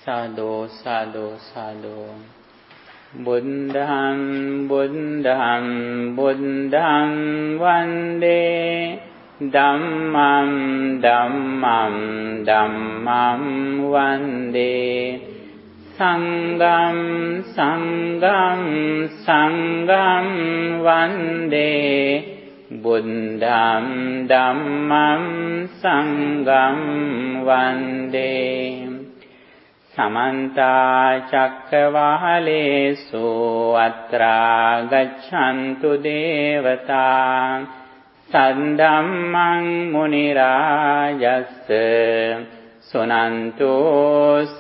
Sadhu, sadhu, sadhu. Buddham, buddham, buddham vande. Dhammam, dhammam, dhammam vande. Sangham, sangham, sangham vande. Buddham, dhammam, sangham vande. Samanta cakkavalesu atra gaccantu devata saddhammang munirajassa sunantu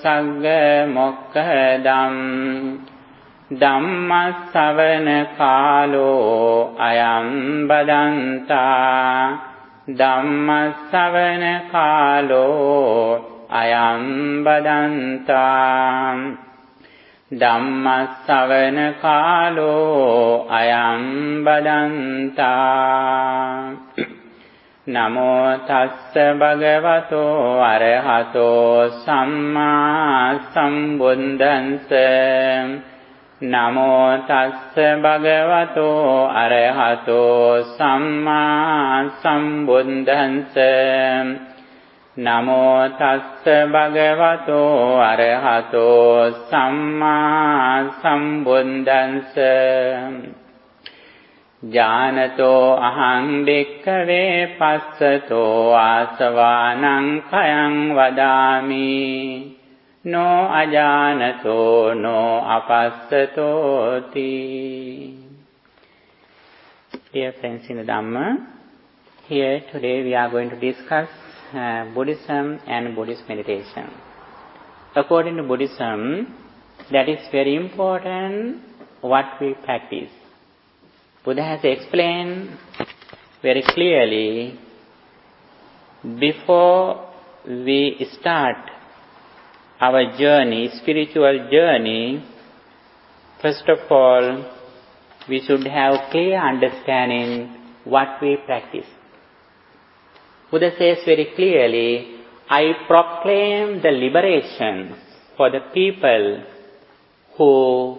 sagga mokkadam dhammasavana kalo ayam badanta dhammasavana kalo ayam badanta dhammasavana kalo ayam badanta. Namo tassa bhagavato arahato samma sambuddhassa. Namo tassa bhagavato arahato samma sambuddhassa. Namo tassa bhagavato arahato samma sambuddhassa. Janato ahang bhikkhave passato asavanang kayang vadami. No ajanato no apassato ti. Dear friends in the Dhamma, here today we are going to discuss Buddhism and Buddhist meditation. According to Buddhism, that is very important what we practice. Buddha has explained very clearly, before we start our journey, spiritual journey, first of all, we should have clear understanding what we practice. Buddha says very clearly, I proclaim the liberation for the people who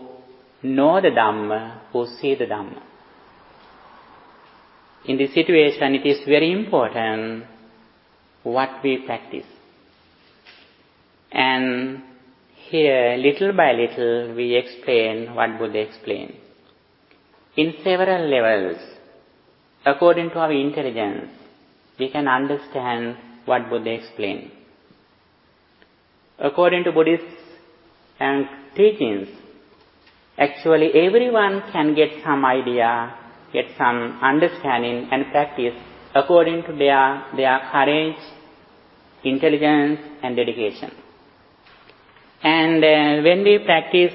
know the Dhamma, who see the Dhamma. In this situation, it is very important what we practice. And here, little by little, we explain what Buddha explained. In several levels, according to our intelligence, we can understand what Buddha explained. According to Buddhist teachings, actually everyone can get some idea, get some understanding and practice according to their courage, intelligence and dedication. And when we practice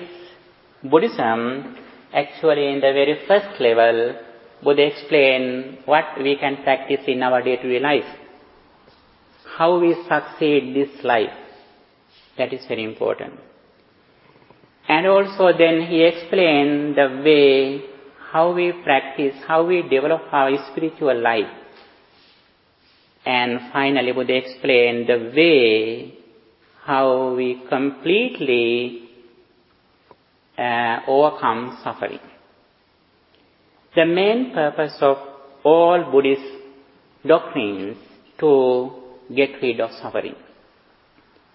Buddhism, actually in the very first level, Buddha explained what we can practice in our day-to-day life. How we succeed this life. That is very important. And also then he explained the way how we practice, how we develop our spiritual life. And finally Buddha explained the way how we completely overcome suffering. The main purpose of all Buddhist doctrines to get rid of suffering.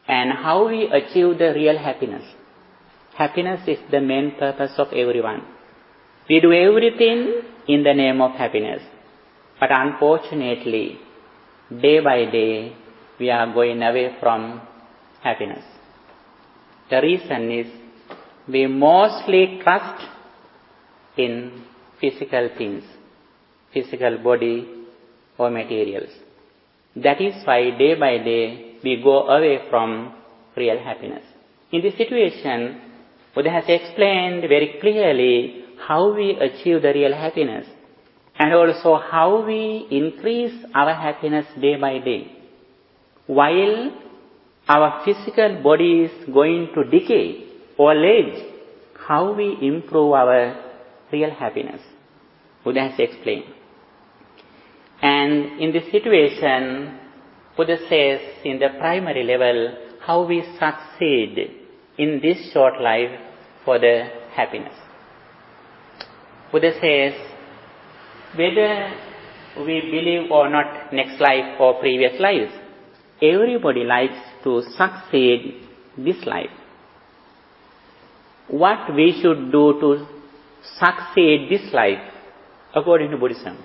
And how we achieve the real happiness. Happiness is the main purpose of everyone. We do everything in the name of happiness. But unfortunately, day by day, we are going away from happiness. The reason is we mostly trust in physical things, physical body or materials. That is why day by day we go away from real happiness. In this situation, Buddha has explained very clearly how we achieve the real happiness and also how we increase our happiness day by day. While our physical body is going to decay, old age, how we improve our real happiness. Buddha has explained. And in this situation, Buddha says in the primary level, how we succeed in this short life for the happiness. Buddha says, whether we believe or not next life or previous lives, everybody likes to succeed this life. What we should do to succeed this life according to Buddhism?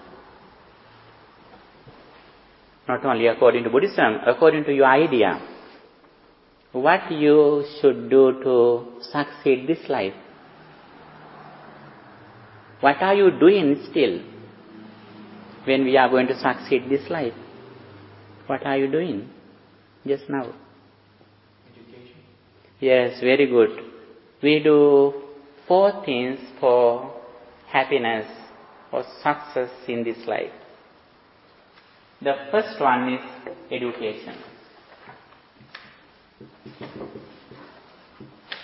Not only according to Buddhism, according to your idea. What you should do to succeed this life? What are you doing still when we are going to succeed this life? What are you doing just now? Education. Yes, very good. We do 4 things for happiness or success in this life. The first one is education.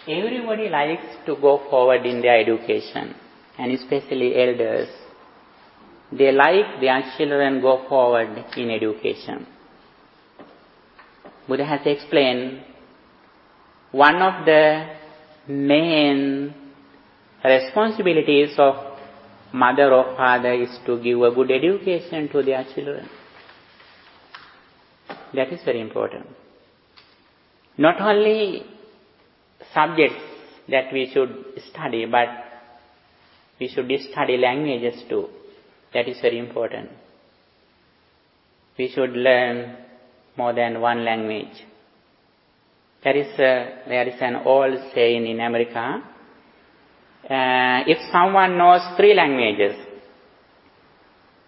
Everybody likes to go forward in their education, and especially elders. They like their children go forward in education. Buddha has explained one of the main responsibilities of mother or father is to give a good education to their children. That is very important. Not only subjects that we should study, but we should study languages too. That is very important. We should learn more than one language. There is an old saying in America, if someone knows 3 languages,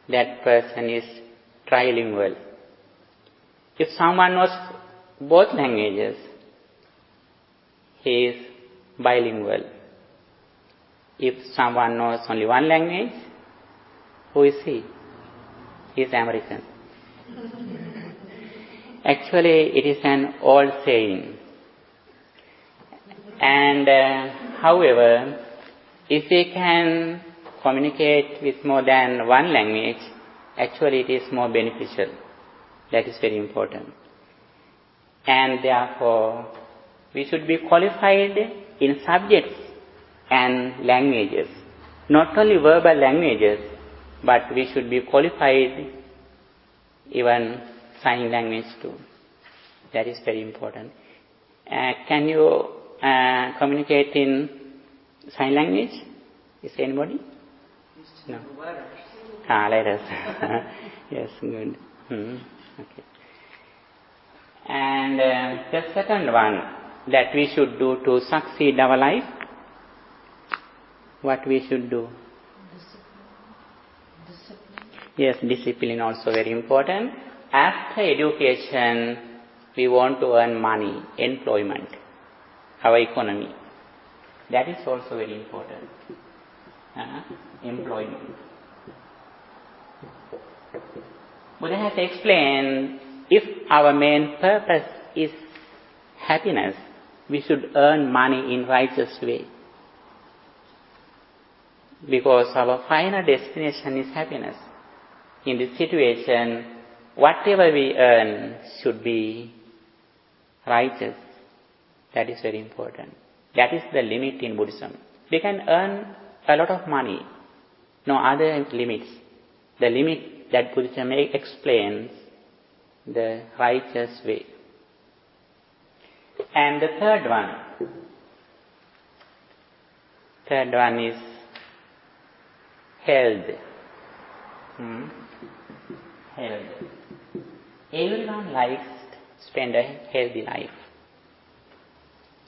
that person is trilingual. If someone knows both languages, he is bilingual. If someone knows only one language, who is he? He is American. Actually, it is an old saying. And however, if we can communicate with more than one language, actually it is more beneficial. That is very important. And therefore, we should be qualified in subjects and languages. Not only verbal languages, but we should be qualified even sign language too. That is very important. Can you communicate in sign language? Is anybody? No. Let us. Yes, good. Okay. And the second one that we should do to succeed our life, what we should do? Discipline. Yes, discipline also very important. After education, we want to earn money, employment, our economy. That is also very important. Employment. Buddha has explained, if our main purpose is happiness, we should earn money in righteous way. Because our final destination is happiness. In this situation, whatever we earn should be righteous. That is very important. That is the limit in Buddhism. We can earn a lot of money. No other limits. The limit that Buddhism explains, the righteous way. And the third one is health. Health. Everyone likes to spend a healthy life.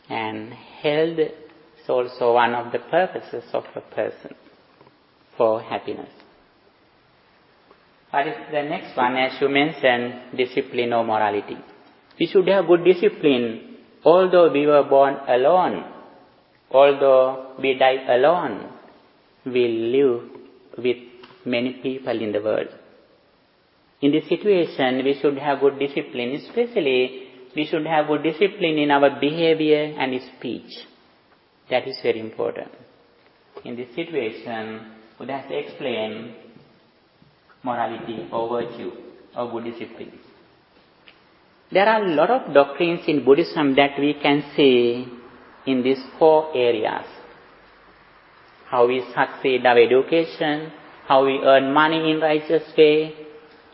And health is also one of the purposes of a person for happiness. What is the next one? As you mentioned, discipline or morality. We should have good discipline. Although we were born alone, although we die alone, we live with many people in the world. In this situation, we should have good discipline. Especially, we should have good discipline in our behavior and speech. That is very important. In this situation, Buddha has explained morality or virtue or good discipline. There are a lot of doctrines in Buddhism that we can see in these 4 areas. How we succeed our education, how we earn money in righteous way,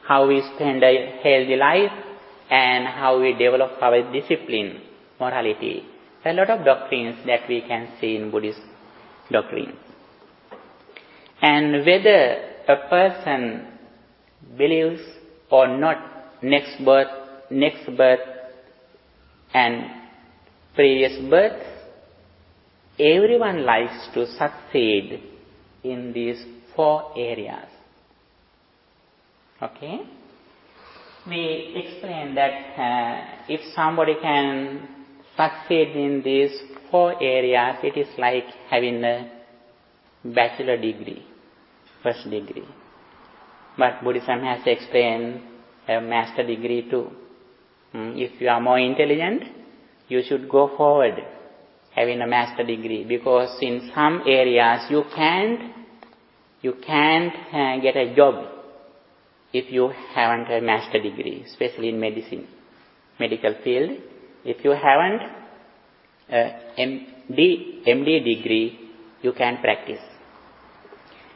how we spend a healthy life, and how we develop our discipline, morality. There are a lot of doctrines that we can see in Buddhist doctrines. And whether a person believes or not next birth, and previous birth, everyone likes to succeed in these 4 areas. Okay? We explained that if somebody can succeed in these 4 areas, it is like having a bachelor degree, first degree. But Buddhism has explained a master degree too. If you are more intelligent, you should go forward having a master degree, because in some areas you can't get a job if you haven't a master degree, especially in medicine, medical field. If you haven't MD degree, you can practice.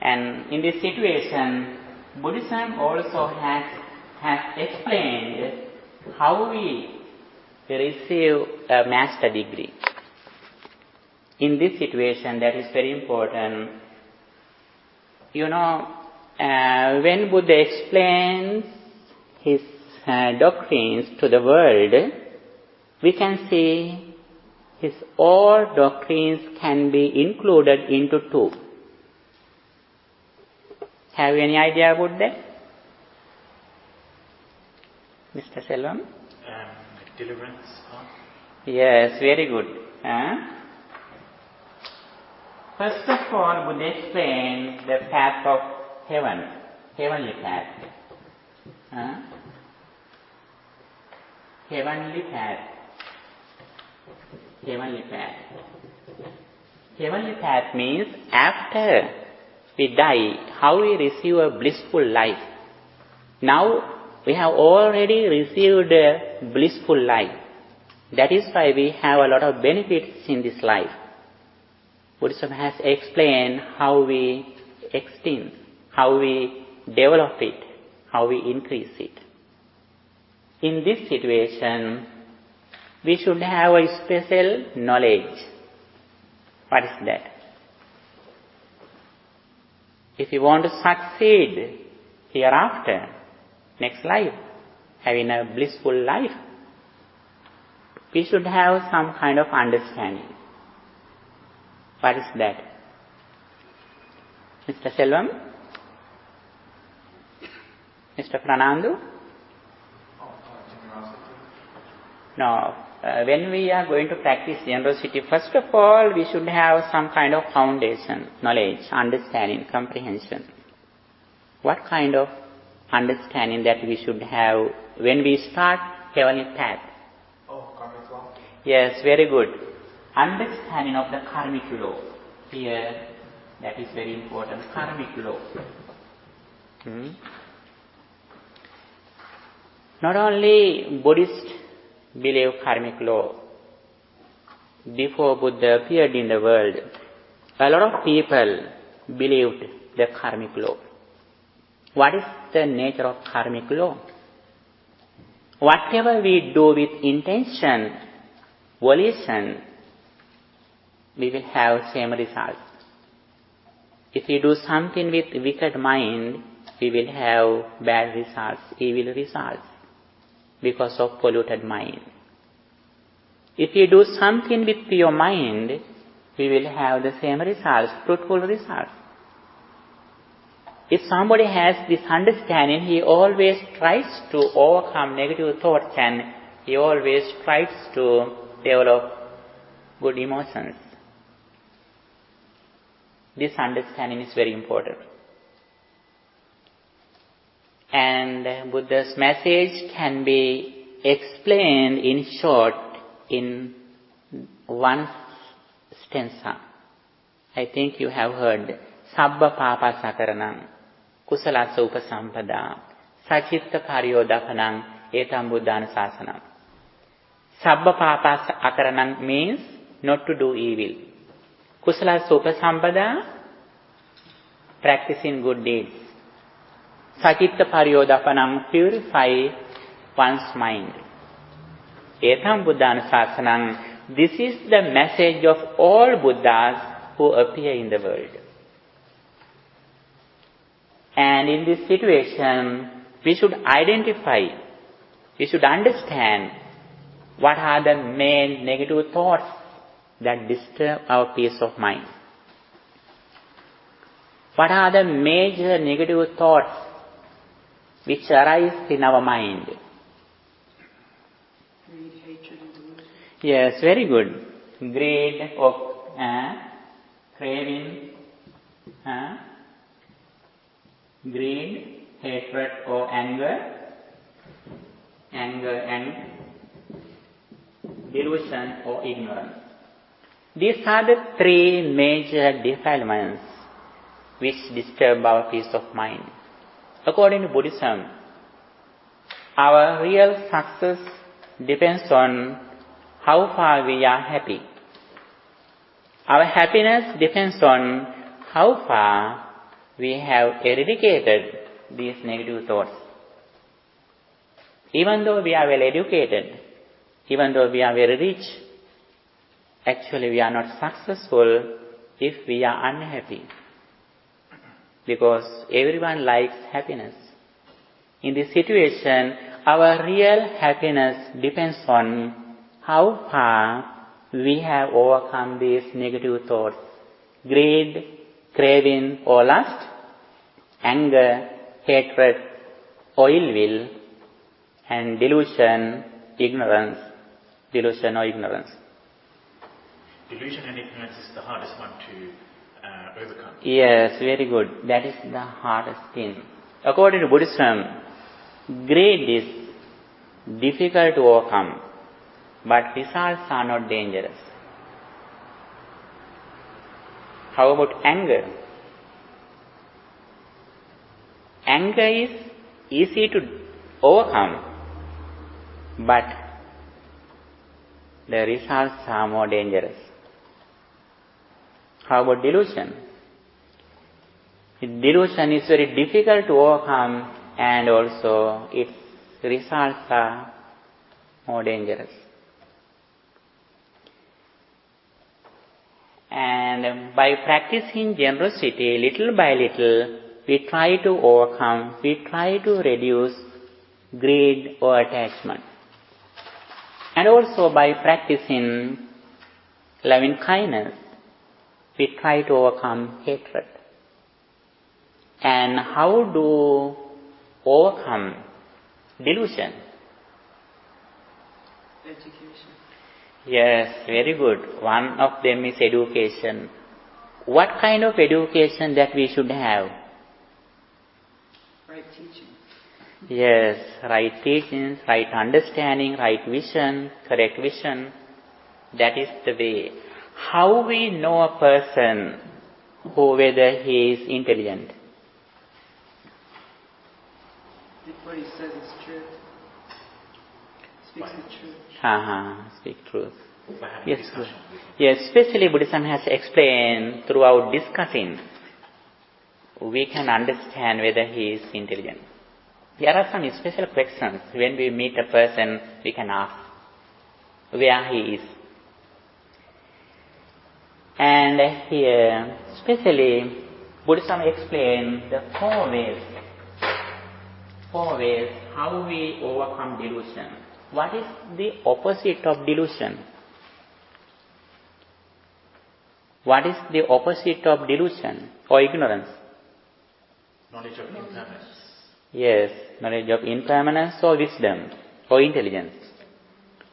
And in this situation, Buddhism also has explained how we receive a master degree. In this situation, that is very important. When Buddha explains his doctrines to the world, we can see all doctrines can be included into 2. Have you any idea about that? Mr. Selvam? Deliverance. Yes, very good. First of all, Buddha explains the path of heaven, heavenly path. Heavenly path. Heavenly path. Heavenly path means after we die, how we receive a blissful life. Now we have already received a blissful life. That is why we have a lot of benefits in this life. Buddhism has explained how we extend, how we develop it, how we increase it. In this situation, we should have a special knowledge. What is that? If you want to succeed hereafter, next life, having a blissful life, we should have some kind of understanding. What is that? Mr. Selvam? Mr. Pranandu? No. When we are going to practice generosity, first of all, we should have some kind of foundation, knowledge, understanding, comprehension. What kind of understanding that we should have when we start heavenly path? Karmic law. Yes, very good. Understanding of the karmic law. Here, that is very important. Karmic law. Not only Buddhists believe karmic law. Before Buddha appeared in the world, a lot of people believed the karmic law. What is the nature of karmic law? Whatever we do with intention, volition, we will have same results. If we do something with wicked mind, we will have bad results, evil results, because of polluted mind. If you do something with pure mind, we will have the same results, fruitful results. If somebody has this understanding, he always tries to overcome negative thoughts and he always tries to develop good emotions. This understanding is very important. And Buddha's message can be explained in short in one stanza. I think you have heard Sabba Papa Sakaranam Kusalasa Upasampada Sachitta Karyodapanam Etam Buddhana Sasanam. Sabba Papa Akaranam means not to do evil. Kusala Upasampada, practicing good deeds. Sachitta Pariyodapanam, purify one's mind. Etam Buddhanusasanam, this is the message of all Buddhas who appear in the world. And in this situation, we should identify, we should understand what are the main negative thoughts that disturb our peace of mind. What are the major negative thoughts which arise in our mind? Greed, hatred, and delusion. Yes, very good. Greed or craving, greed, hatred or anger and delusion or ignorance. These are the three major defilements which disturb our peace of mind. According to Buddhism, our real success depends on how far we are happy. Our happiness depends on how far we have eradicated these negative thoughts. Even though we are well educated, even though we are very rich, actually we are not successful if we are unhappy. Because everyone likes happiness. In this situation, our real happiness depends on how far we have overcome these negative thoughts. Greed, craving or lust, anger, hatred or ill will, and delusion, ignorance. Delusion or ignorance. Delusion and ignorance is the hardest one to overcome. Yes, very good. That is the hardest thing. According to Buddhism, greed is difficult to overcome, but results are not dangerous. How about anger? Anger is easy to overcome, but the results are more dangerous. How about delusion? Delusion is very difficult to overcome and also its results are more dangerous. And by practicing generosity, little by little, we try to overcome, we try to reduce greed or attachment. And also by practicing loving kindness, we try to overcome hatred. And how to overcome delusion? Education. Yes, very good. One of them is education. What kind of education that we should have? Right teaching. Yes, right teachings, right understanding, right vision, correct vision. That is the way. How we know a person whether he is intelligent? What he says is truth. Speaks the truth. Speak truth. By having Yes, discussion good. with him. Yes, especially Buddhism has explained throughout discussing, we can understand whether he is intelligent. There are some special questions. When we meet a person, we can ask where he is. And here, especially, Buddhism explains the four ways how we overcome delusion. What is the opposite of delusion? What is the opposite of delusion or ignorance? Knowledge of impermanence. Yes, knowledge of impermanence or wisdom or intelligence.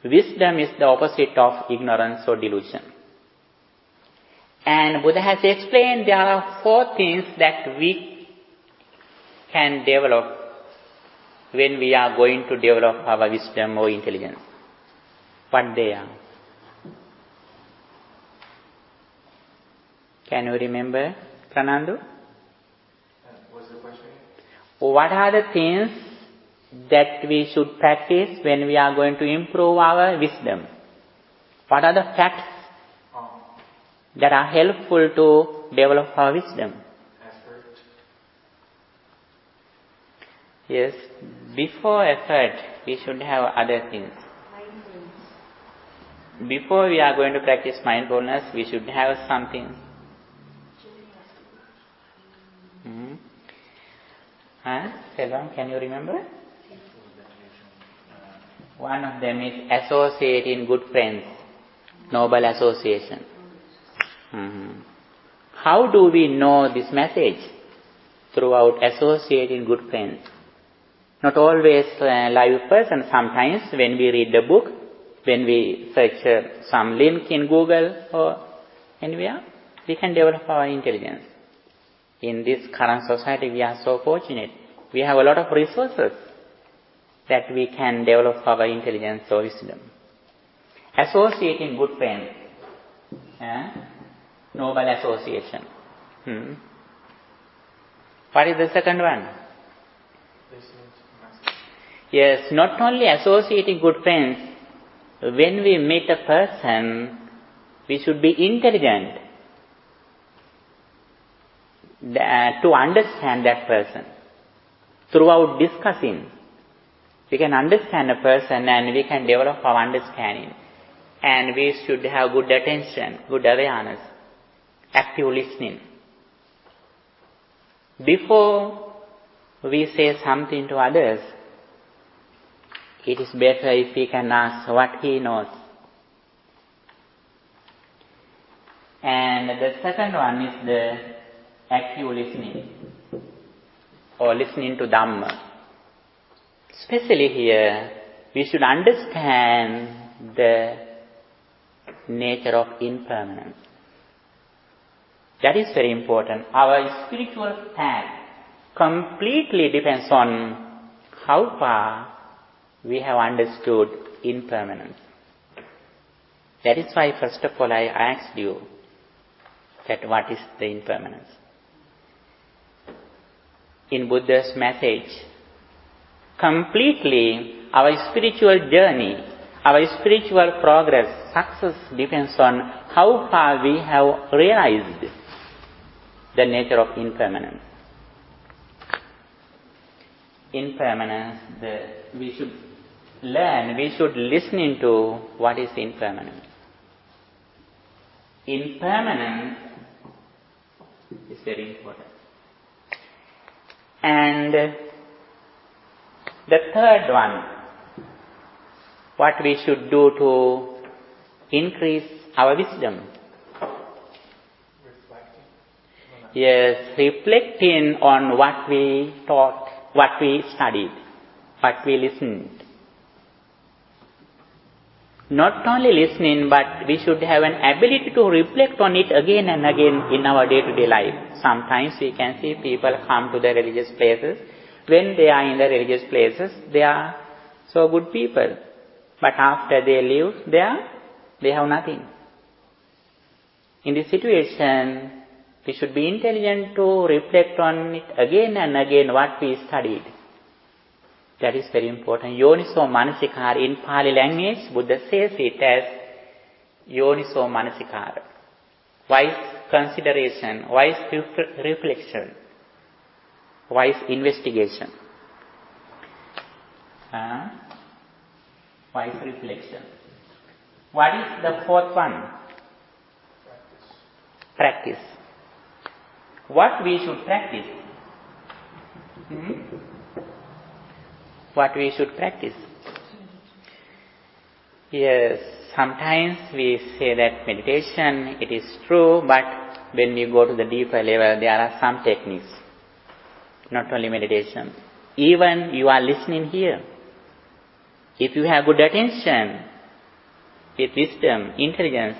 Wisdom is the opposite of ignorance or delusion. And Buddha has explained there are four things that we can develop when we are going to develop our wisdom or intelligence. What they are? Can you remember, Pranandu? What's the question? What are the things that we should practice when we are going to improve our wisdom? What are the facts that are helpful to develop our wisdom. Effort. Yes, before effort, we should have other things. Before we are going to practice mindfulness, we should have something. Selvam, can you remember? One of them is associating good friends, noble association. How do we know this message? Throughout associating good friends. Not always live person. Sometimes when we read the book, when we search some link in Google or anywhere, we can develop our intelligence. In this current society, we are so fortunate. We have a lot of resources that we can develop our intelligence or wisdom. Associating good friends. Noble association. What is the second one? Yes, not only associating good friends. When we meet a person, we should be intelligent to understand that person. Throughout discussing, we can understand a person and we can develop our understanding. And we should have good attention, good awareness, active listening. Before we say something to others, it is better if we can ask what he knows. And the second one is the active listening, or listening to Dhamma. Especially here, we should understand the nature of impermanence. That is very important. Our spiritual path completely depends on how far we have understood impermanence. That is why, first of all, I asked you that what is the impermanence. In Buddha's message, completely our spiritual journey, our spiritual progress, success depends on how far we have realized the nature of impermanence. Impermanence, we should learn, we should listen into what is impermanence. Impermanence is very important. And the third one, what we should do to increase our wisdom. Yes, reflecting on what we taught, what we studied, what we listened. Not only listening, but we should have an ability to reflect on it again and again in our day-to-day life. Sometimes we can see people come to the religious places. When they are in the religious places, they are so good people. But after they leave there, they have nothing. In this situation, we should be intelligent to reflect on it again and again what we studied. That is very important. Yoniso manasikara. In Pali language, Buddha says it as Yoniso manasikara. Wise consideration, wise reflection, wise investigation. Wise reflection. What is the fourth one? Practice. What we should practice? What we should practice? Yes, sometimes we say that meditation, it is true, but when we go to the deeper level, there are some techniques. Not only meditation. Even you are listening here. If you have good attention, with wisdom, intelligence,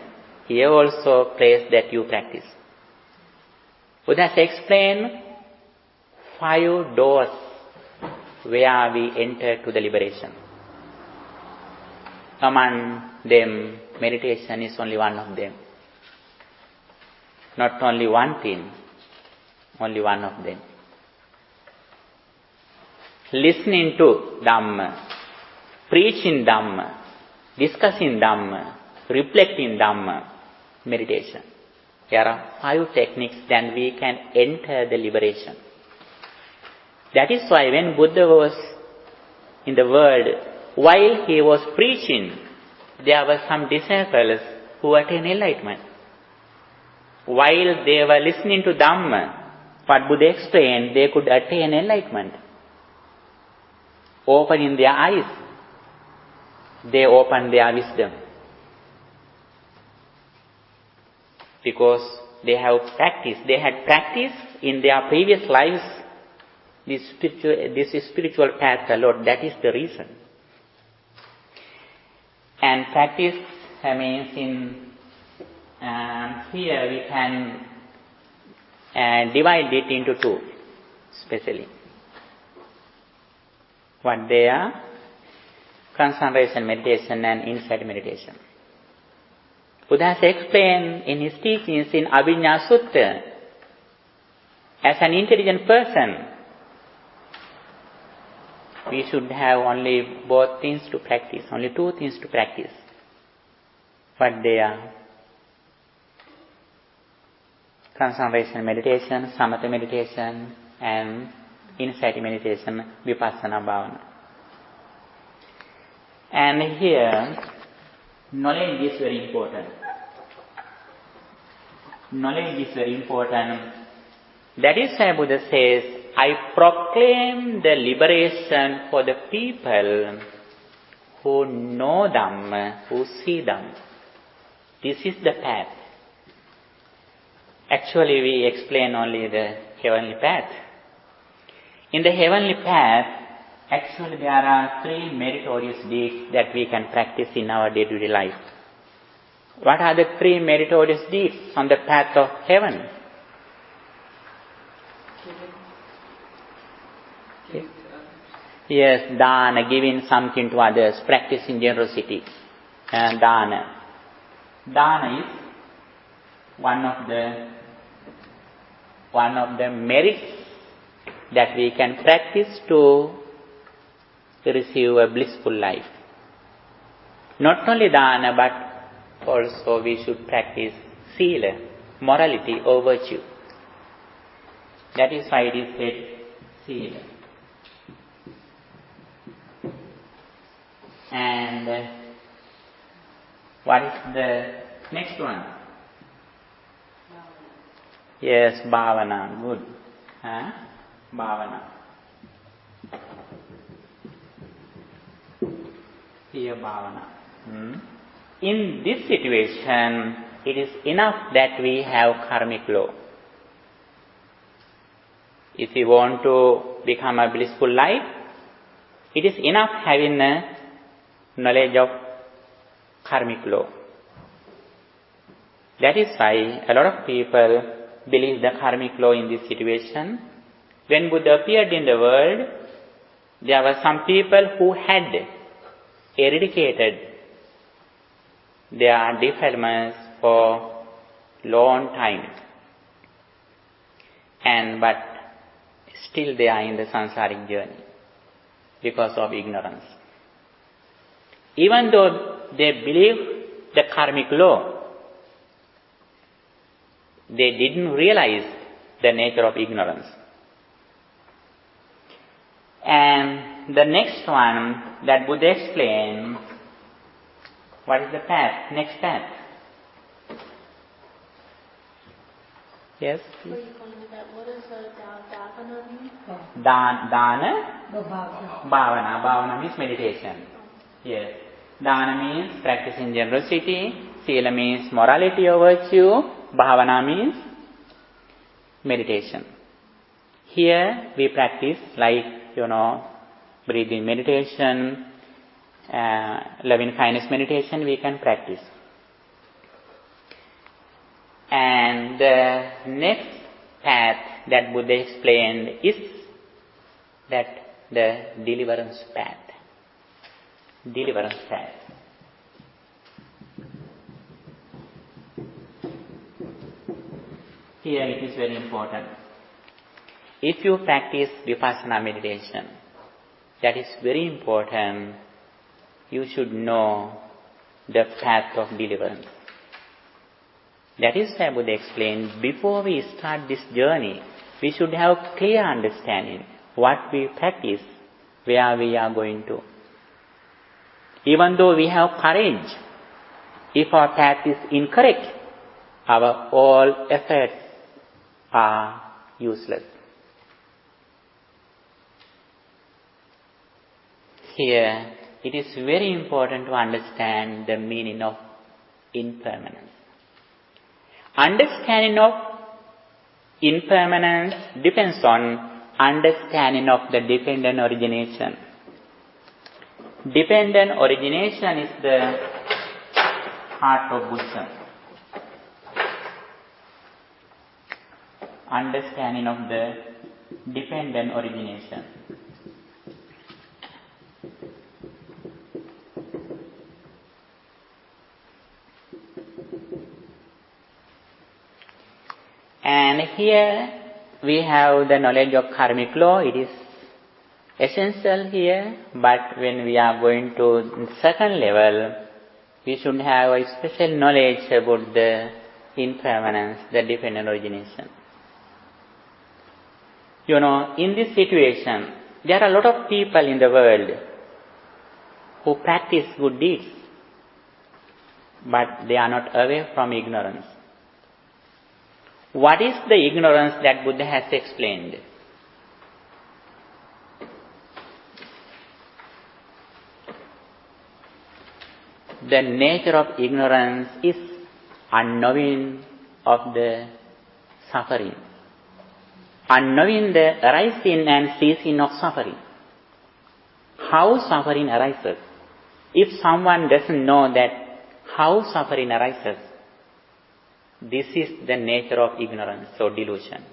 here also place that you practice. Buddha has explained 5 doors where we enter to the liberation. Among them, meditation is only one of them. Not only one thing, only one of them. Listening to Dhamma, preaching Dhamma, discussing Dhamma, reflecting Dhamma, meditation. There are 5 techniques, then we can enter the liberation. That is why when Buddha was in the world, while he was preaching, there were some disciples who attained enlightenment. While they were listening to Dhamma, what Buddha explained, they could attain enlightenment. Opening their eyes, they opened their wisdom. Because they have practice. They had practice in their previous lives, this spiritual path a lot. That is the reason. And practice means here we can divide it into 2, especially. What they are? Concentration meditation and insight meditation. Buddha has explained in his teachings in Abhiññā Sutta, as an intelligent person, we should have only both things to practice, only 2 things to practice. What they are? Concentration meditation, samatha meditation, and insight meditation, vipassana bhavana. And here, knowledge is very important. Knowledge is very important. That is why Buddha says, I proclaim the liberation for the people who know Dhamma, who see Dhamma. This is the path. Actually, we explain only the heavenly path. In the heavenly path, actually there are 3 meritorious deeds that we can practice in our day-to-day life. What are the 3 meritorious deeds on the path of heaven? Yes, dana, giving something to others, practicing generosity. Dana. Dana is one of the merits that we can practice to receive a blissful life. Not only dana, but also we should practice sila, morality or virtue. That is why it is said sila. And what is the next one? Yes, bhavana. Good. Bhavana. Here, bhavana. In this situation, it is enough that we have karmic law. If we want to become a blissful life, it is enough having a knowledge of karmic law. That is why a lot of people believe the karmic law in this situation. When Buddha appeared in the world, there were some people who had eradicated their defilements for long time. But still they are in the samsaric journey because of ignorance. Even though they believe the karmic law, they didn't realize the nature of ignorance. And the next one that Buddha explained, what is the path? Next path. Yes, please. What does dhavana mean? Dana? Bhavana. Bhavana means meditation. Yes. Dana means practicing generosity. Sila means morality or virtue. Bhavana means meditation. Here we practice like, breathing meditation, loving kindness meditation we can practice. And the next path that Buddha explained is that the deliverance path. Deliverance path. Here it is very important. If you practice vipassana meditation, that is very important. You should know the path of deliverance. That is why Buddha explained, before we start this journey, we should have clear understanding what we practice, where we are going to. Even though we have courage, if our path is incorrect, our all efforts are useless. Here, it is very important to understand the meaning of impermanence. Understanding of impermanence depends on understanding of the dependent origination. Dependent origination is the heart of Buddhism. Understanding of the dependent origination. And here we have the knowledge of karmic law. It is essential here, but when we are going to second level, we should have a special knowledge about the impermanence, the dependent origination. You know, in this situation, there are a lot of people in the world who practice good deeds, but they are not aware from ignorance. What is the ignorance that Buddha has explained? The nature of ignorance is unknowing of the suffering, unknowing the arising and ceasing of suffering. How suffering arises? If someone doesn't know that how suffering arises, this is the nature of ignorance or delusion.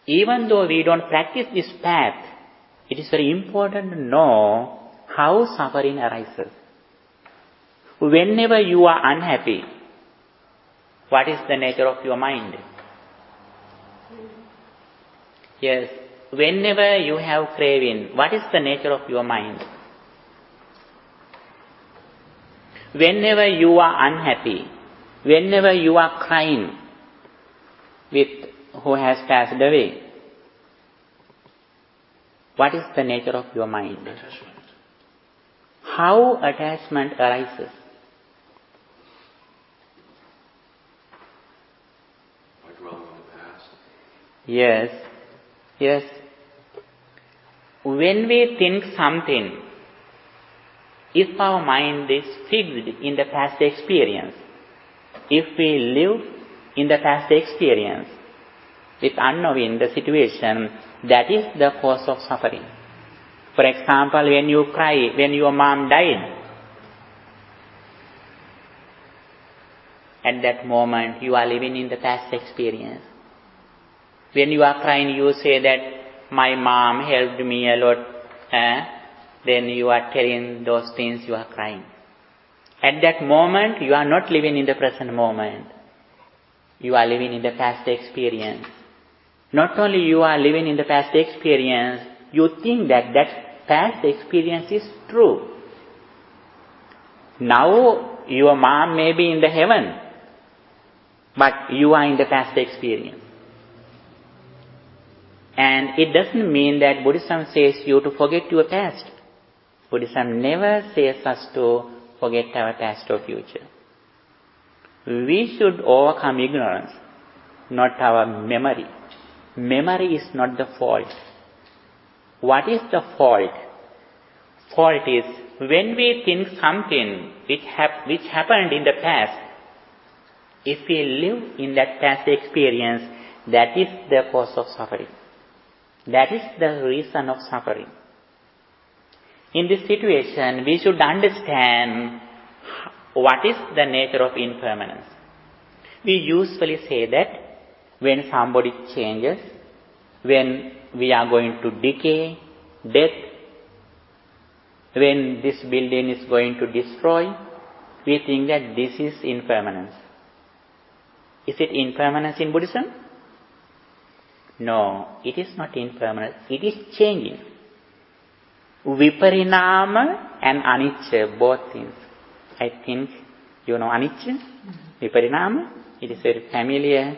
Even though we don't practice this path, it is very important to know how suffering arises. Whenever you are unhappy, what is the nature of your mind? Yes, whenever you have craving, what is the nature of your mind? Whenever you are unhappy, whenever you are crying with who has passed away, what is the nature of your mind? Attachment. How attachment arises? By dwelling on the past. Yes. When we think something, if our mind is fixed in the past experience, if we live in the past experience with unknowing the situation, that is the cause of suffering. For example, when you cry, when your mom died, at that moment you are living in the past experience. When you are crying, you say that my mom helped me a lot. Then you are telling those things, you are crying. At that moment, you are not living in the present moment. You are living in the past experience. Not only you are living in the past experience, you think that that past experience is true. Now, your mom may be in the heaven, but you are in the past experience. And it doesn't mean that Buddhism says you to forget your past. Buddhism never says us to forget our past or future. We should overcome ignorance, not our memory. Memory is not the fault. What is the fault? Fault is when we think something which happened in the past, if we live in that past experience, that is the cause of suffering. That is the reason of suffering. In this situation, we should understand what is the nature of impermanence. We usually say that when somebody changes, when we are going to decay, death, when this building is going to destroy, we think that this is impermanence. Is it impermanence in Buddhism? No, it is not impermanence. It is changing. Viparinama and anicca, both things. I think You know anicca, viparinama. It is very familiar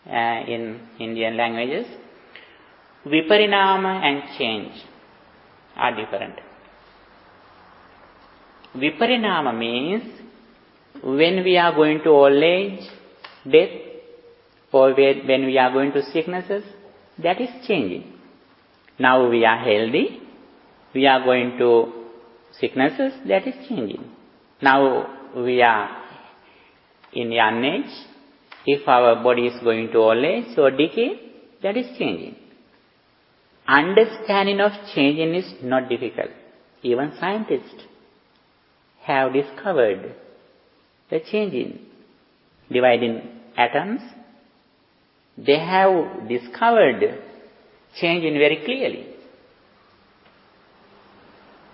in Indian languages. Viparinama and change are different. Viparinama means when we are going to old age, death, or when we are going to sicknesses, that is changing. Now we are healthy, we are going to sicknesses, that is changing. Now we are in young age, if our body is going to old age or decay, that is changing. Understanding of changing is not difficult. Even scientists have discovered the changing, dividing atoms. They have discovered changing very clearly.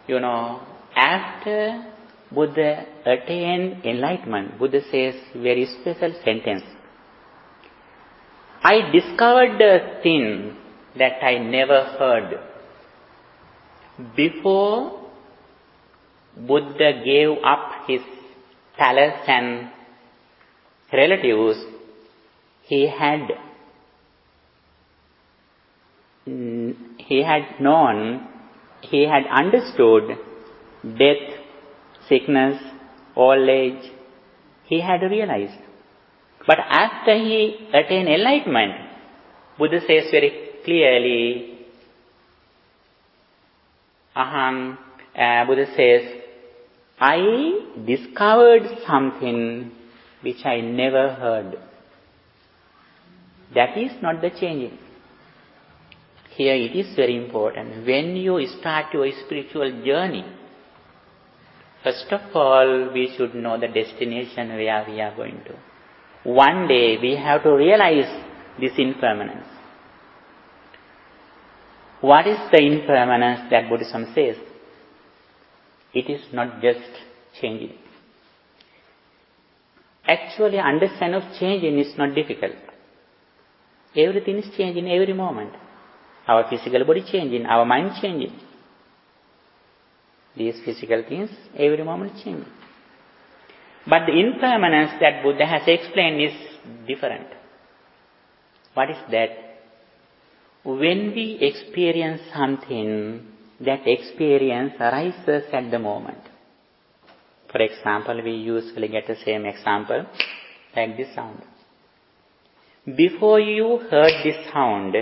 You know, after Buddha attained enlightenment, Buddha says very special sentence. I discovered a thing that I never heard. Before Buddha gave up his palace and relatives, he had known, he had understood death, sickness, old age. He had realized. But after he attained enlightenment, Buddha says very clearly, Buddha says, I discovered something which I never heard. That is not the changing. Here it is very important. When you start your spiritual journey, first of all, we should know the destination where we are going to. One day we have to realize this impermanence. What is the impermanence that Buddhism says? It is not just changing. Actually, understanding of changing is not difficult. Everything is changing every moment. Our physical body changing, our mind changing. These physical things every moment changing. But the impermanence that Buddha has explained is different. What is that? When we experience something, that experience arises at the moment. For example, we usually get the same example like this sound. Before you heard this sound,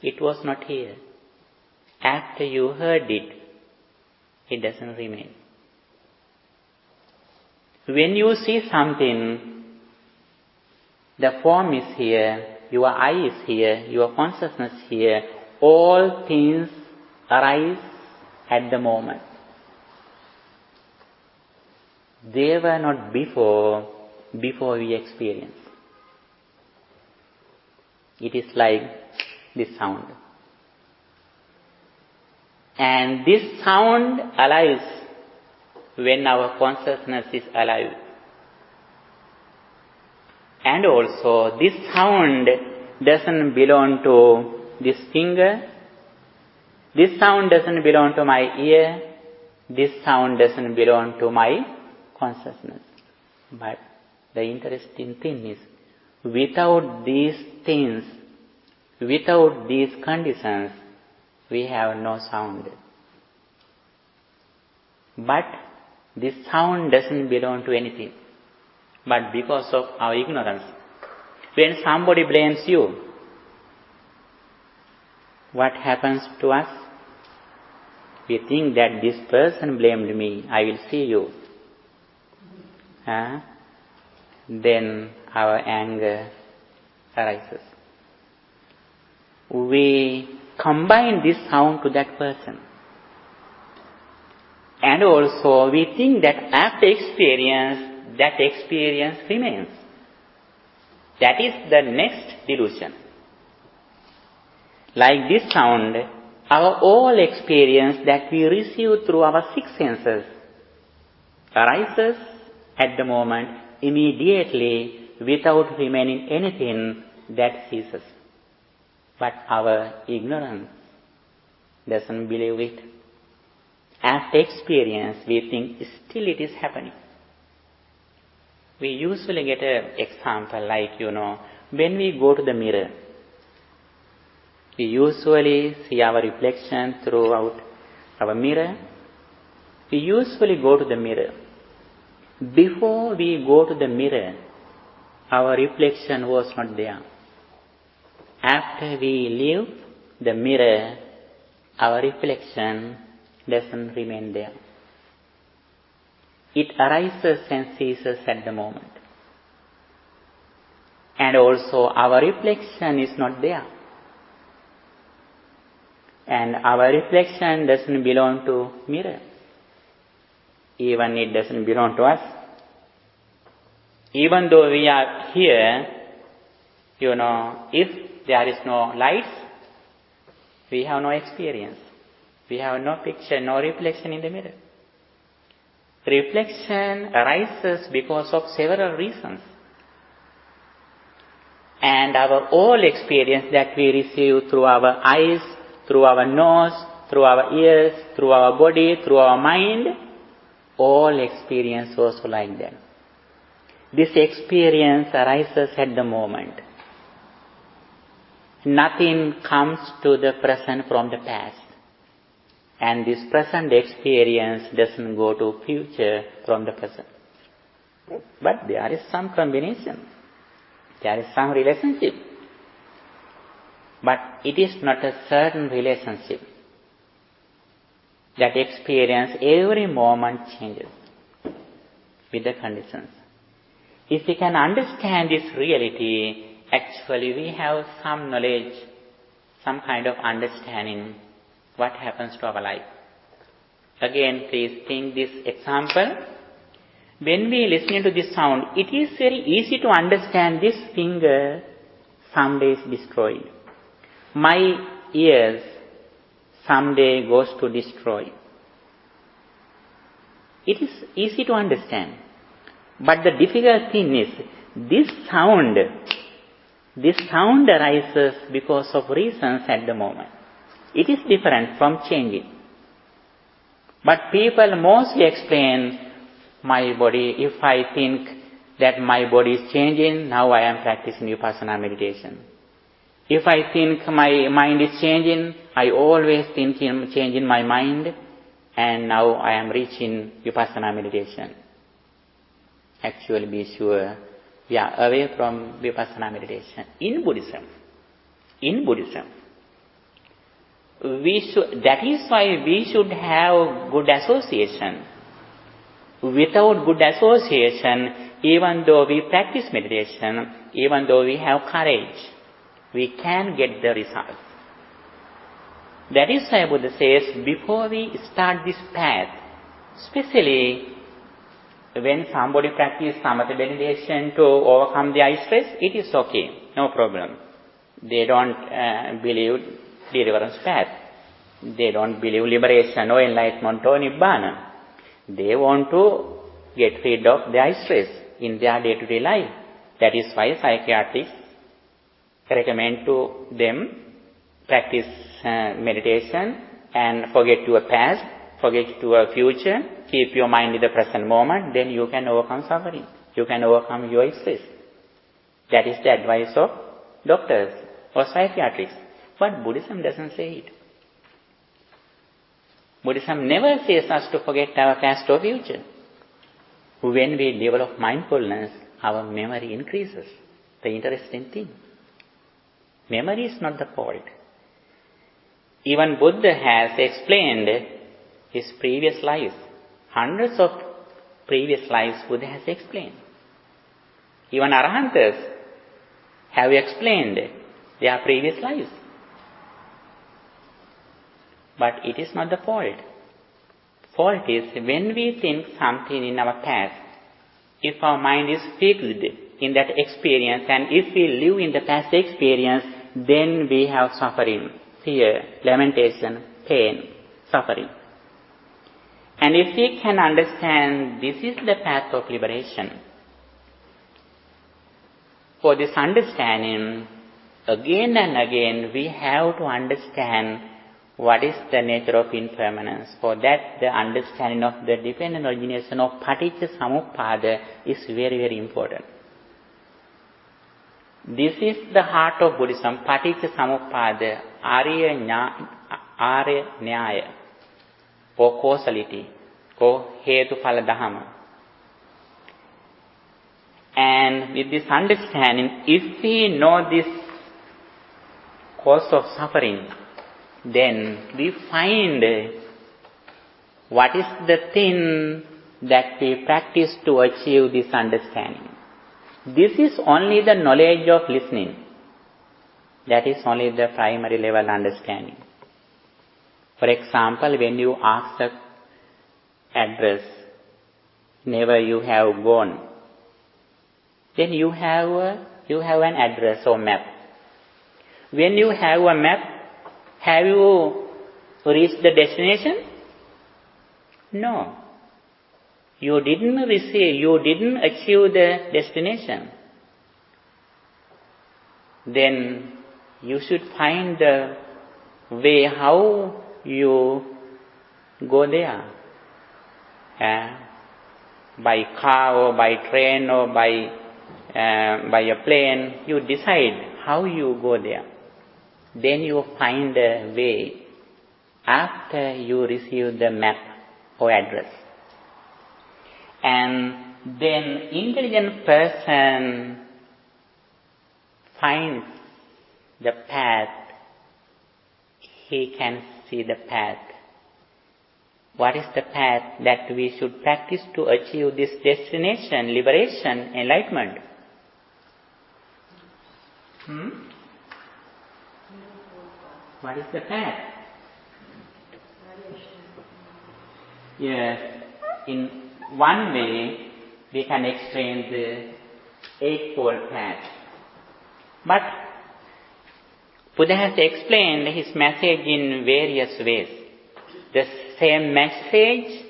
it was not here. After you heard it, it doesn't remain. When you see something, the form is here, your eye is here, your consciousness here, all things arise at the moment. They were not before we experience. It is like this sound. And this sound alive when our consciousness is alive. And also, this sound doesn't belong to this finger. This sound doesn't belong to my ear. This sound doesn't belong to my consciousness. But the interesting thing is, without these things, without these conditions, we have no sound. But this sound doesn't belong to anything. But because of our ignorance, when somebody blames you, what happens to us? We think that this person blamed me, I will see you. Then our anger arises. We combine this sound to that person. And also we think that after experience, that experience remains. That is the next delusion. Like this sound, our all experience that we receive through our six senses arises at the moment, immediately, without remaining anything that ceases. But our ignorance doesn't believe it. After experience, we think still it is happening. We usually get an example like, when we go to the mirror, we usually see our reflection throughout our mirror. We usually go to the mirror. Before we go to the mirror, our reflection was not there. After we leave the mirror, our reflection doesn't remain there. It arises and ceases at the moment. And also our reflection is not there. And our reflection doesn't belong to mirror. Even it doesn't belong to us. Even though we are here, if there is no light, we have no experience. We have no picture, no reflection in the mirror. Reflection arises because of several reasons. And our all experience that we receive through our eyes, through our nose, through our ears, through our body, through our mind, all experience also like that. This experience arises at the moment. Nothing comes to the present from the past. And this present experience doesn't go to future from the present. But there is some combination. There is some relationship. But it is not a certain relationship. That experience every moment changes with the conditions. If we can understand this reality, actually we have some knowledge, some kind of understanding what happens to our life. Again, please think this example. When we listen to this sound, it is very easy to understand this finger someday is destroyed. My ears someday goes to destroy. It is easy to understand. But the difficult thing is, this sound arises because of reasons at the moment. It is different from changing. But people mostly explain my body. If I think that my body is changing, now I am practicing Vipassana meditation. If I think my mind is changing, I always think changing my mind, and now I am reaching Vipassana meditation. Actually, be sure we are away from Vipassana meditation. In Buddhism, that is why we should have good association. Without good association, even though we practice meditation, even though we have courage, we can get the results. That is why Buddha says, before we start this path, especially when somebody practices samatha meditation to overcome their stress, it is okay, no problem. They don't believe deliverance path. They don't believe liberation or enlightenment or nibbana. They want to get rid of their stress in their day-to-day life. That is why psychiatrists recommend to them practice meditation and forget your past, forget your future, keep your mind in the present moment, then you can overcome suffering. You can overcome your stress. That is the advice of doctors or psychiatrists. But Buddhism doesn't say it. Buddhism never says us to forget our past or future. When we develop mindfulness, our memory increases. The interesting thing. Memory is not the fault. Even Buddha has explained his previous lives. Hundreds of previous lives Buddha has explained. Even Arahants have explained their previous lives. But it is not the fault. Fault is when we think something in our past, if our mind is fixed in that experience, and if we live in the past experience, then we have suffering, fear, lamentation, pain, suffering. And if we can understand this is the path of liberation, for this understanding, again and again we have to understand what is the nature of impermanence. For that, the understanding of the dependent origination of Paticca Samuppada is very, very important. This is the heart of Buddhism, Paticca Samuppada, Arya Nyaya, or causality, or Hetuphala Dhamma. And with this understanding, if we know this cause of suffering, then we find what is the thing that we practice to achieve this understanding. This is only the knowledge of listening. That is only the primary level understanding. For example, when you ask the address, never you have gone, then you have an address or map. When you have a map, have you reached the destination? No. You didn't achieve the destination. Then you should find the way how you go there. By car or by train or by a plane, you decide how you go there. Then you find a way after you receive the map or address. And then intelligent person finds the path. He can see the path. What is the path that we should practice to achieve this destination, liberation, enlightenment? What is the path? Yes, in one way we can explain the Eightfold Path. But Buddha has explained his message in various ways. The same message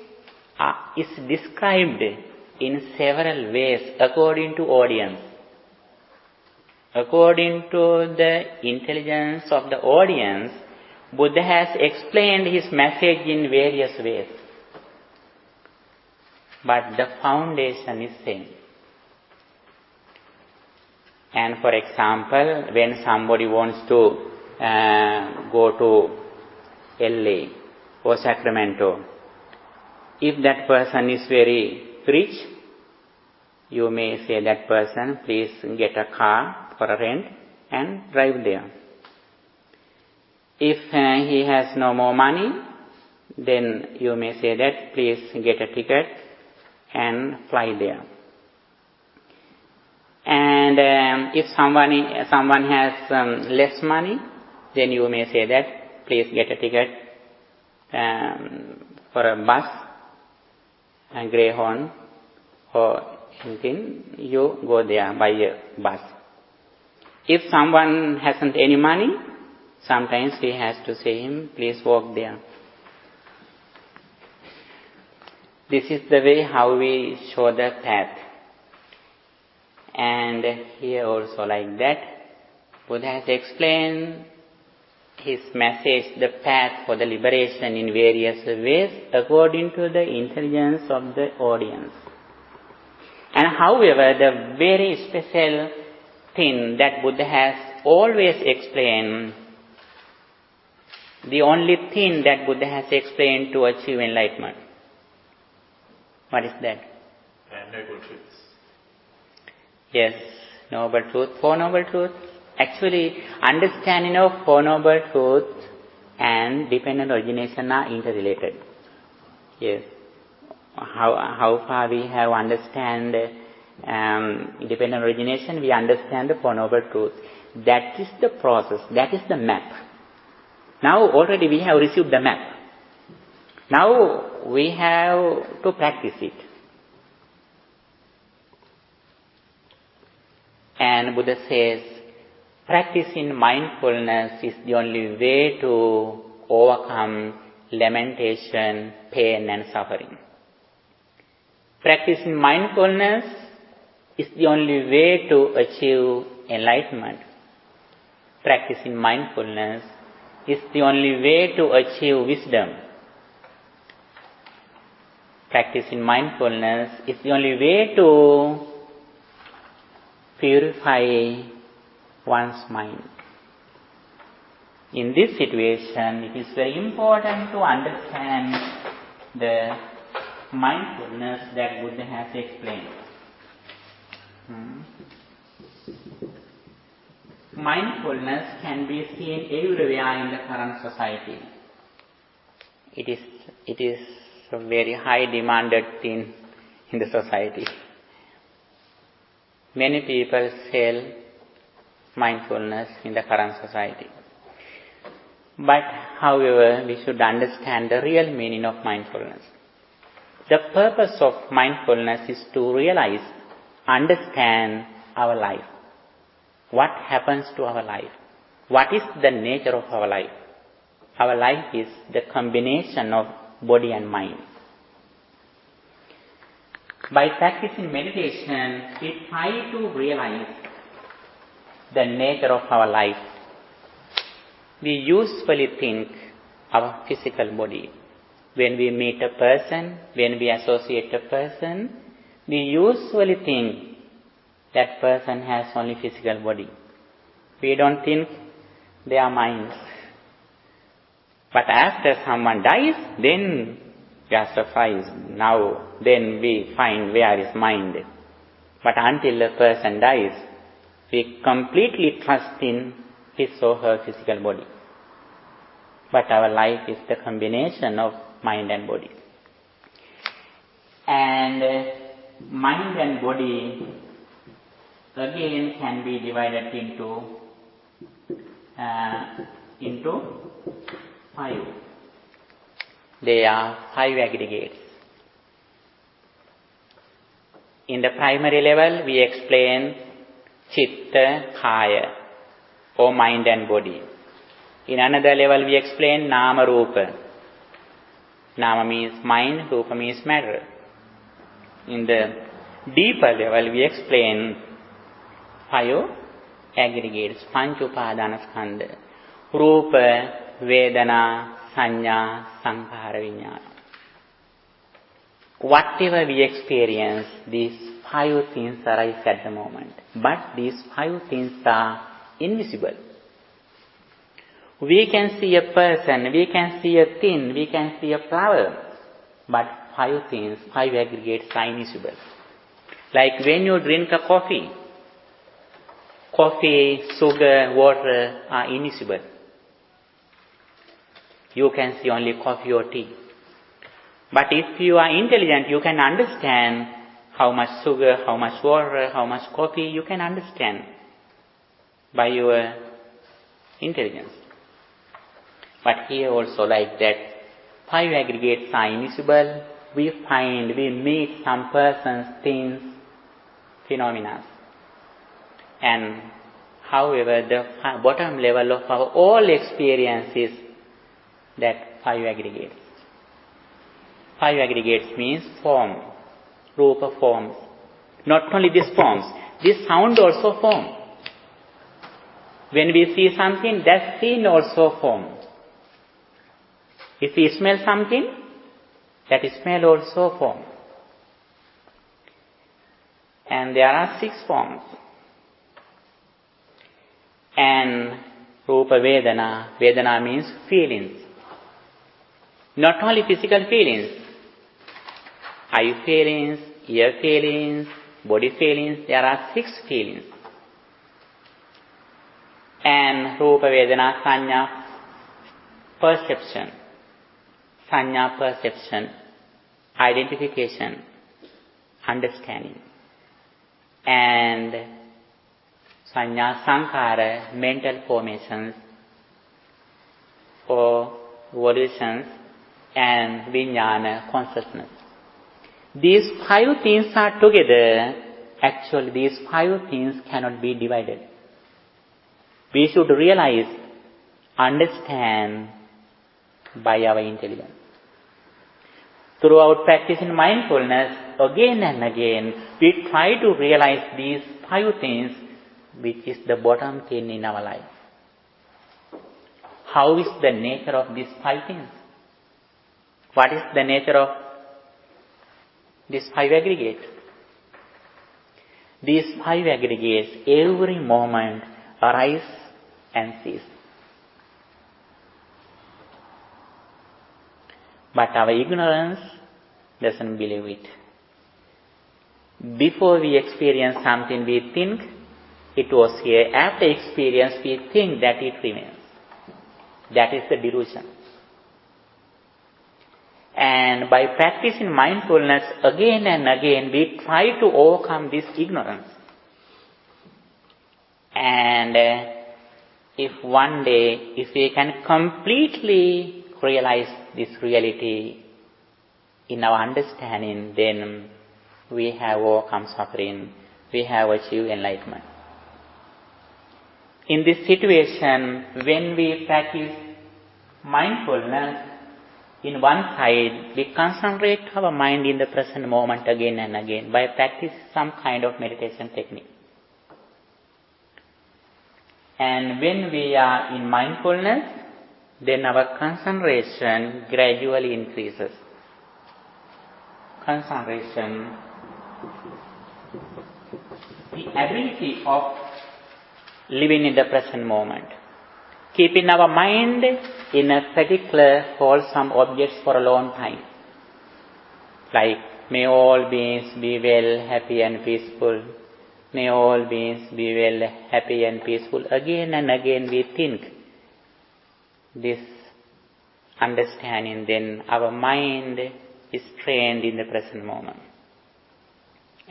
is described in several ways according to audience. According to the intelligence of the audience, Buddha has explained his message in various ways. But the foundation is same. And for example, when somebody wants to go to LA or Sacramento, if that person is very rich, you may say that person, please get a car for a rent and drive there. If he has no more money, then you may say that please get a ticket and fly there. And if someone has less money, then you may say that please get a ticket for a bus, a Greyhound or anything, you go there by a bus. If someone hasn't any money, sometimes we have to say him, please walk there. This is the way how we show the path. And here also like that, Buddha has explained his message, the path for the liberation in various ways according to the intelligence of the audience. And however, the very special thing that Buddha has always explained, the only thing that Buddha has explained to achieve enlightenment. What is that? Noble truths. Yes, Noble Truth, Four Noble Truths. Actually, understanding of Four Noble Truths and dependent origination are interrelated. Yes. How far we have understand dependent origination, we understand the Four Noble Truths. That is the process, that is the map. Now already we have received the map. Now we have to practice it. And Buddha says, practicing mindfulness is the only way to overcome lamentation, pain and suffering. Practicing mindfulness is the only way to achieve enlightenment. Practicing mindfulness is the only way to achieve wisdom. Practicing mindfulness is the only way to purify one's mind. In this situation, it is very important to understand the mindfulness that Buddha has explained. Mindfulness can be seen everywhere in the current society. It is a very high demanded thing in the society. Many people sell mindfulness in the current society. But, however, we should understand the real meaning of mindfulness. The purpose of mindfulness is to realize, understand our life. What happens to our life? What is the nature of our life? Our life is the combination of body and mind. By practicing meditation, we try to realize the nature of our life. We usually think our physical body. When we meet a person, when we associate a person, we usually think that person has only physical body. We don't think their minds. But after someone dies, then we are surprised. Then we find where is mind. But until a person dies, we completely trust in his or her physical body. But our life is the combination of mind and body. And mind and body again can be divided into 5. There are 5 aggregates. In the primary level, we explain Chitta, Kaya, or mind and body. In another level, we explain Nama, Rupa. Nama means mind, Rupa means matter. In the deeper level, we explain 5 aggregates, Panch Upadanaskandha, Rupa, Vedana, Sanya, Sankhara, Vijnana. Whatever we experience, these 5 things arise at the moment. But these 5 things are invisible. We can see a person, we can see a thing, we can see a flower. But 5 things, 5 aggregates are invisible. Like when you drink a coffee, sugar, water are invisible. You can see only coffee or tea. But if you are intelligent, you can understand how much sugar, how much water, how much coffee, you can understand by your intelligence. But here also like that, 5 aggregates are invisible. We meet some persons, things, phenomena. And however, the bottom level of our all experience is that 5 aggregates. 5 aggregates means form, Rupa forms. Not only these forms, this sound also form. When we see something, that scene also form. If we smell something, that smell also form. And there are 6 forms. And Rupa Vedana, Vedana means feelings. Not only physical feelings, eye feelings, ear feelings, body feelings, there are 6 feelings. And Rupa Vedana Sanya, perception. Sanya, perception, identification, understanding. And Sanya, Sankhara, mental formations or volitions, and Vijnana, consciousness. These 5 things are together. Actually, these 5 things cannot be divided. We should realize, understand by our intelligence. Throughout practicing mindfulness, again and again, we try to realize these 5 things, which is the bottom thing in our life. how is the nature of these five things? What is the nature of these five aggregates? These five aggregates every moment arise and cease. But our ignorance doesn't believe it. Before we experience something, we think it was here. After experience, we think that it remains. That is the delusion. And by practicing mindfulness again and again, we try to overcome this ignorance. And if one day, if we can completely realize this reality in our understanding, then we have overcome suffering, we have achieved enlightenment. In this situation, when we practice mindfulness, in one side, we concentrate our mind in the present moment again and again by practicing some kind of meditation technique. And when we are in mindfulness, then our concentration gradually increases. Concentration, the ability of living in the present moment. Keeping our mind in a particular wholesome objects for a long time. Like, may all beings be well, happy and peaceful. May all beings be well, happy and peaceful. Again and again we think this understanding, then our mind is trained in the present moment.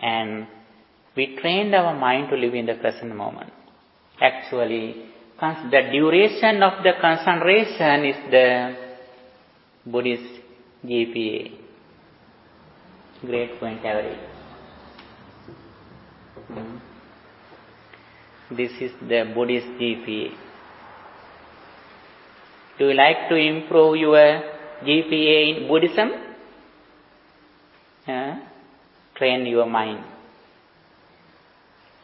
And we trained our mind to live in the present moment. Actually, the duration of the concentration is the Buddhist GPA, grade point average. This is the Buddhist GPA. Do you like to improve your GPA in Buddhism? Train your mind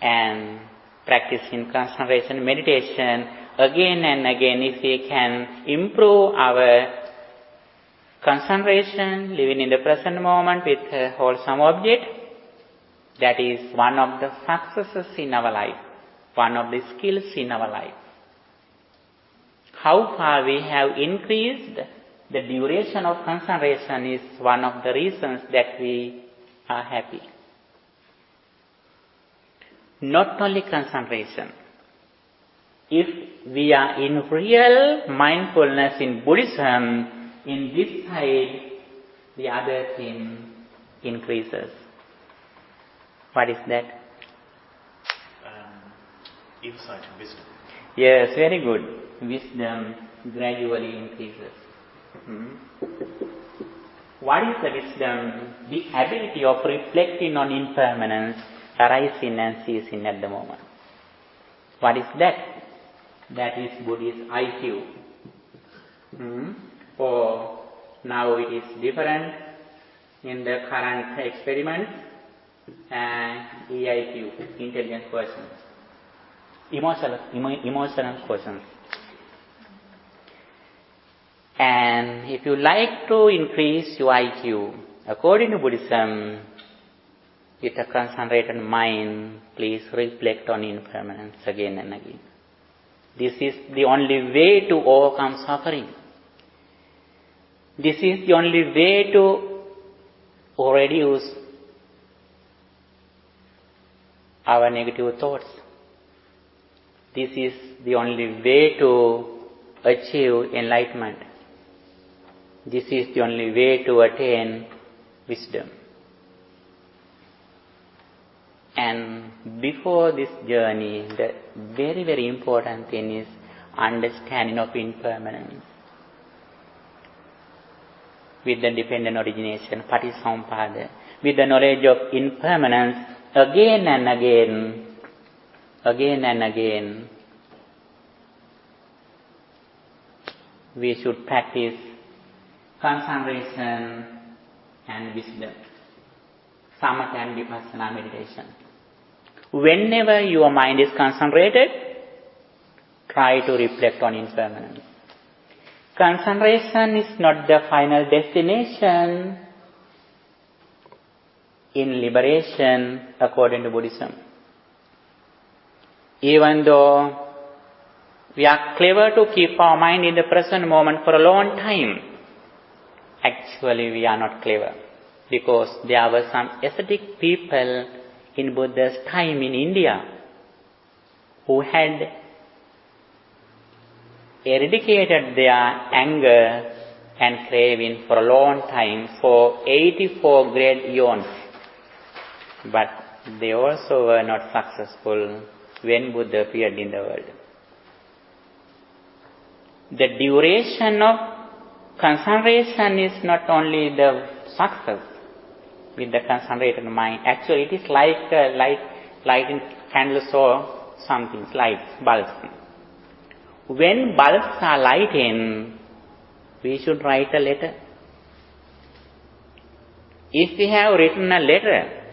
and practicing concentration, meditation again and again. If we can improve our concentration, living in the present moment with a wholesome object, that is one of the successes in our life, one of the skills in our life. How far we have increased the duration of concentration is one of the reasons that we are happy. Not only concentration. If we are in real mindfulness in Buddhism, in this side, the other thing increases. What is that? Insight and wisdom. Yes, very good. Wisdom gradually increases. What is the wisdom? The ability of reflecting on impermanence, arising and ceasing at the moment. What is that? That is Buddhist IQ. Or now it is different in the current experiment, and EIQ, intelligence quotient. Emotional quotient. And if you like to increase your IQ, according to Buddhism, with a concentrated mind, please reflect on impermanence again and again. This is the only way to overcome suffering. This is the only way to reduce our negative thoughts. This is the only way to achieve enlightenment. This is the only way to attain wisdom. And before this journey, the very, very important thing is understanding of impermanence. With the dependent origination, Patisampada, with the knowledge of impermanence, again and again, we should practice concentration and wisdom, samatha and vipassana meditation. Whenever your mind is concentrated, try to reflect on impermanence. concentration is not the final destination in liberation according to Buddhism. Even though we are clever to keep our mind in the present moment for a long time, actually we are not clever, because there were some ascetic people in Buddha's time in India who had eradicated their anger and craving for a long time, for 84 great eons. But they also were not successful when Buddha appeared in the world. The duration of concentration is not only the success with the concentrated mind. Actually, it is like lighting candles or something, lights, bulbs. When bulbs are lighting, we should write a letter. If we have written a letter,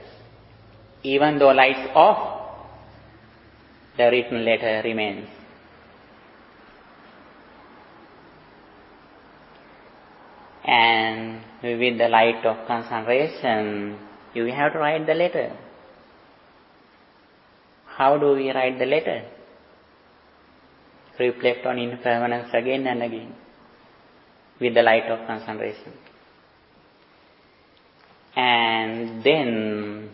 even though lights off, the written letter remains. And with the light of concentration, you have to write the letter. How do we write the letter? Reflect on impermanence again and again with the light of concentration. And then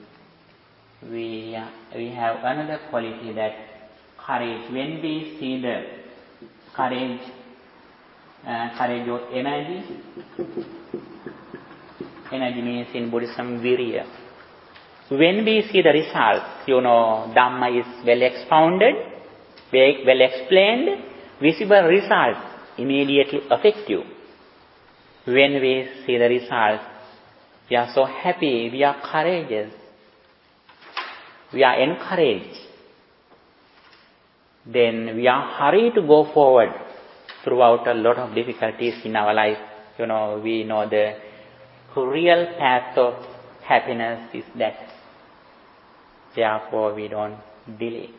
we have another quality, that courage. When we see the courage or energy means in Buddhism virya. When we see the results, Dhamma is well expounded, well explained, visible results immediately affect you. When we see the results, we are so happy, we are courageous, we are encouraged. Then we are hurried to go forward throughout a lot of difficulties in our life. We know the real path of happiness is that. Therefore, we don't delay.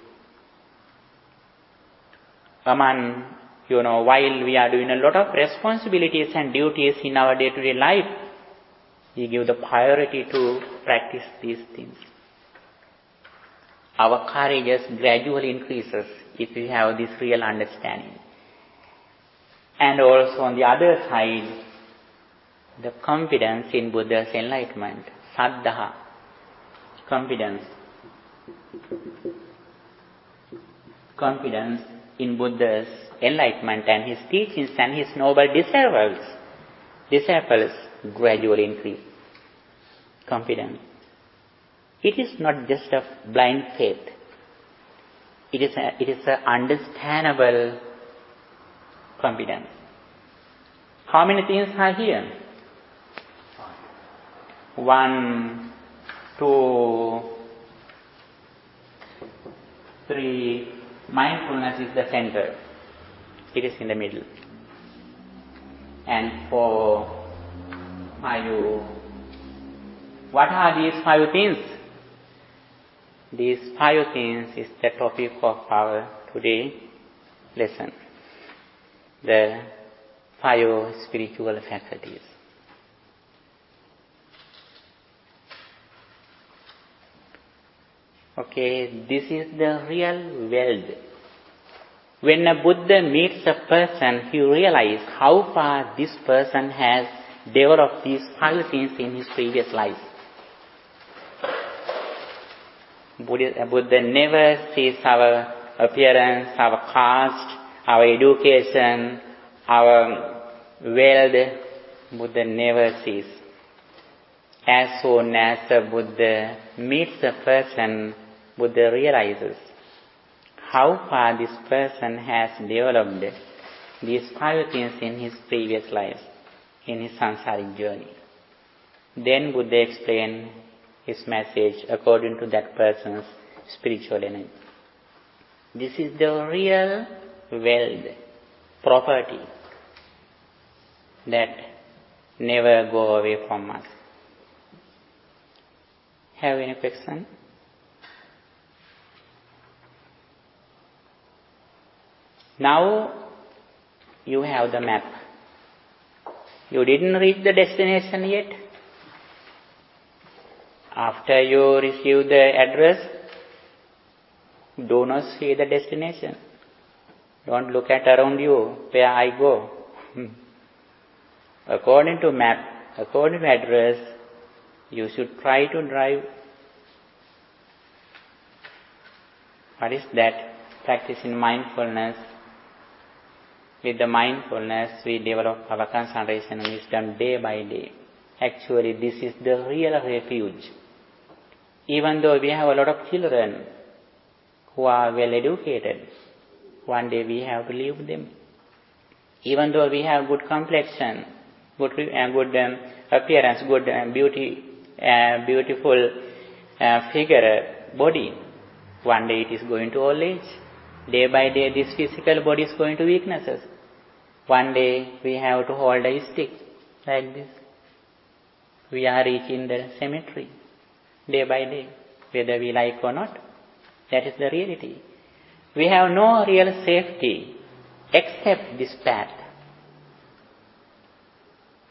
While we are doing a lot of responsibilities and duties in our day-to-day life, we give the priority to practice these things. Our courage gradually increases if we have this real understanding. And also on the other side, the confidence in Buddha's enlightenment, saddha, confidence in Buddha's enlightenment and his teachings and his noble disciples gradually increase. Confidence. It is not just a blind faith. It is an understandable confidence. How many things are here? 1, 2, 3. Mindfulness is the center. It is in the middle. And 4, 5. What are these 5 things? These 5 things is the topic of our today lesson. The 5 spiritual faculties. Okay, this is the real world. When a Buddha meets a person, he realizes how far this person has developed these 5 things in his previous life. Buddha never sees our appearance, our caste, our education, our wealth. Buddha never sees. As soon as a Buddha meets a person, Buddha realizes how far this person has developed these 5 things in his previous life, in his samsaric journey. Then Buddha explained his message according to that person's spiritual energy. This is the real wealth, property that never go away from us. Have any question? Now you have the map. You didn't reach the destination yet. After you receive the address, do not see the destination. Don't look at around you, where I go. According to map, according to address, you should try to drive. What is that? Practicing mindfulness. With the mindfulness, we develop our concentration and wisdom day by day. Actually, this is the real refuge. Even though we have a lot of children who are well educated, one day we have to leave them. Even though we have good complexion, good appearance, good beautiful figure, body, one day it is going to old age. Day by day this physical body is going to weaknesses. One day we have to hold a stick like this. We are reaching the cemetery day by day, whether we like or not. That is the reality. We have no real safety except this path.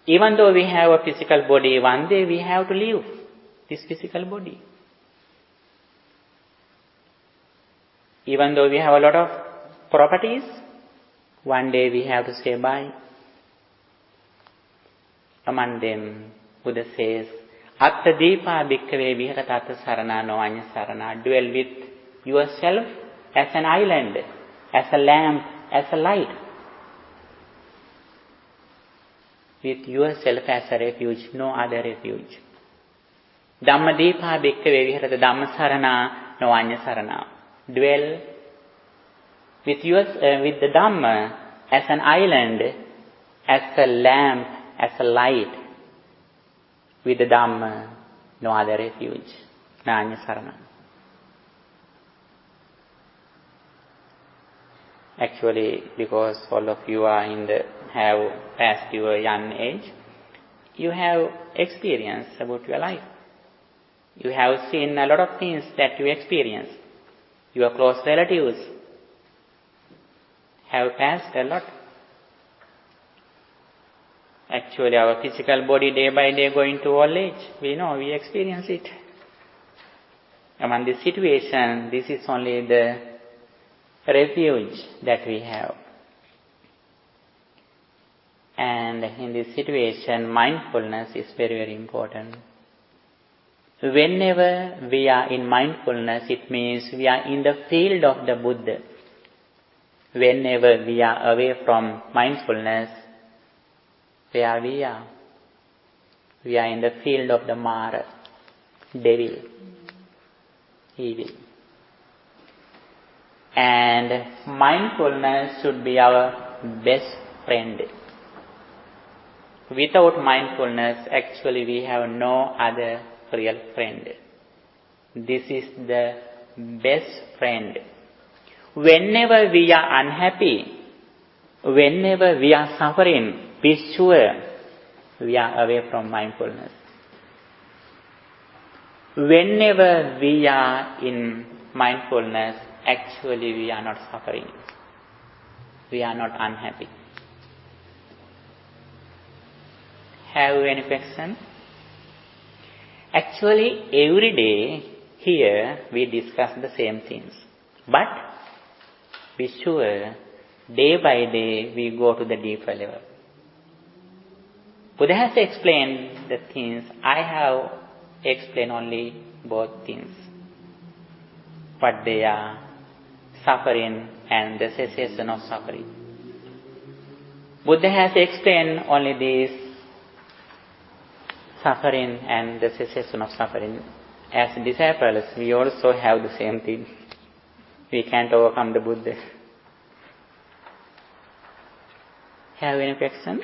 Even though we have a physical body, one day we have to leave this physical body. Even though we have a lot of properties, one day we have to say bye. Among them, Buddha says, Atta Deepa Bhikkhave Viharata Sarana no Anya Sarana. Dwell with yourself as an island, as a lamp, as a light. With yourself as a refuge, no other refuge. Dhamma Deepa Bhikkhave Viharata Dhamma Sarana no Anya Sarana. Dwell with the Dhamma as an island, as a lamp, as a light. With the Dhamma, no other refuge. Nanya Sarana. Actually, because all of you are have passed your young age, you have experience about your life. You have seen a lot of things that you experience. Your close relatives have passed a lot. Actually, our physical body day by day going to old age. We know, we experience it. Among this situation, this is only the refuge that we have. And in this situation, mindfulness is very, very important. Whenever we are in mindfulness, it means we are in the field of the Buddha. Whenever we are away from mindfulness, where we are? We are in the field of the Mara, devil, evil. And mindfulness should be our best friend. Without mindfulness, actually we have no other real friend. This is the best friend. Whenever we are unhappy, whenever we are suffering, be sure we are away from mindfulness. Whenever we are in mindfulness, actually we are not suffering. We are not unhappy. Have you any question? Actually, every day here we discuss the same things. But be sure, day by day we go to the deeper level. Buddha has explained the things. I have explained only both things. What they are, suffering and the cessation of suffering. Buddha has explained only this, suffering and the cessation of suffering. As disciples, we also have the same thing. We can't overcome the Buddha. Have any question?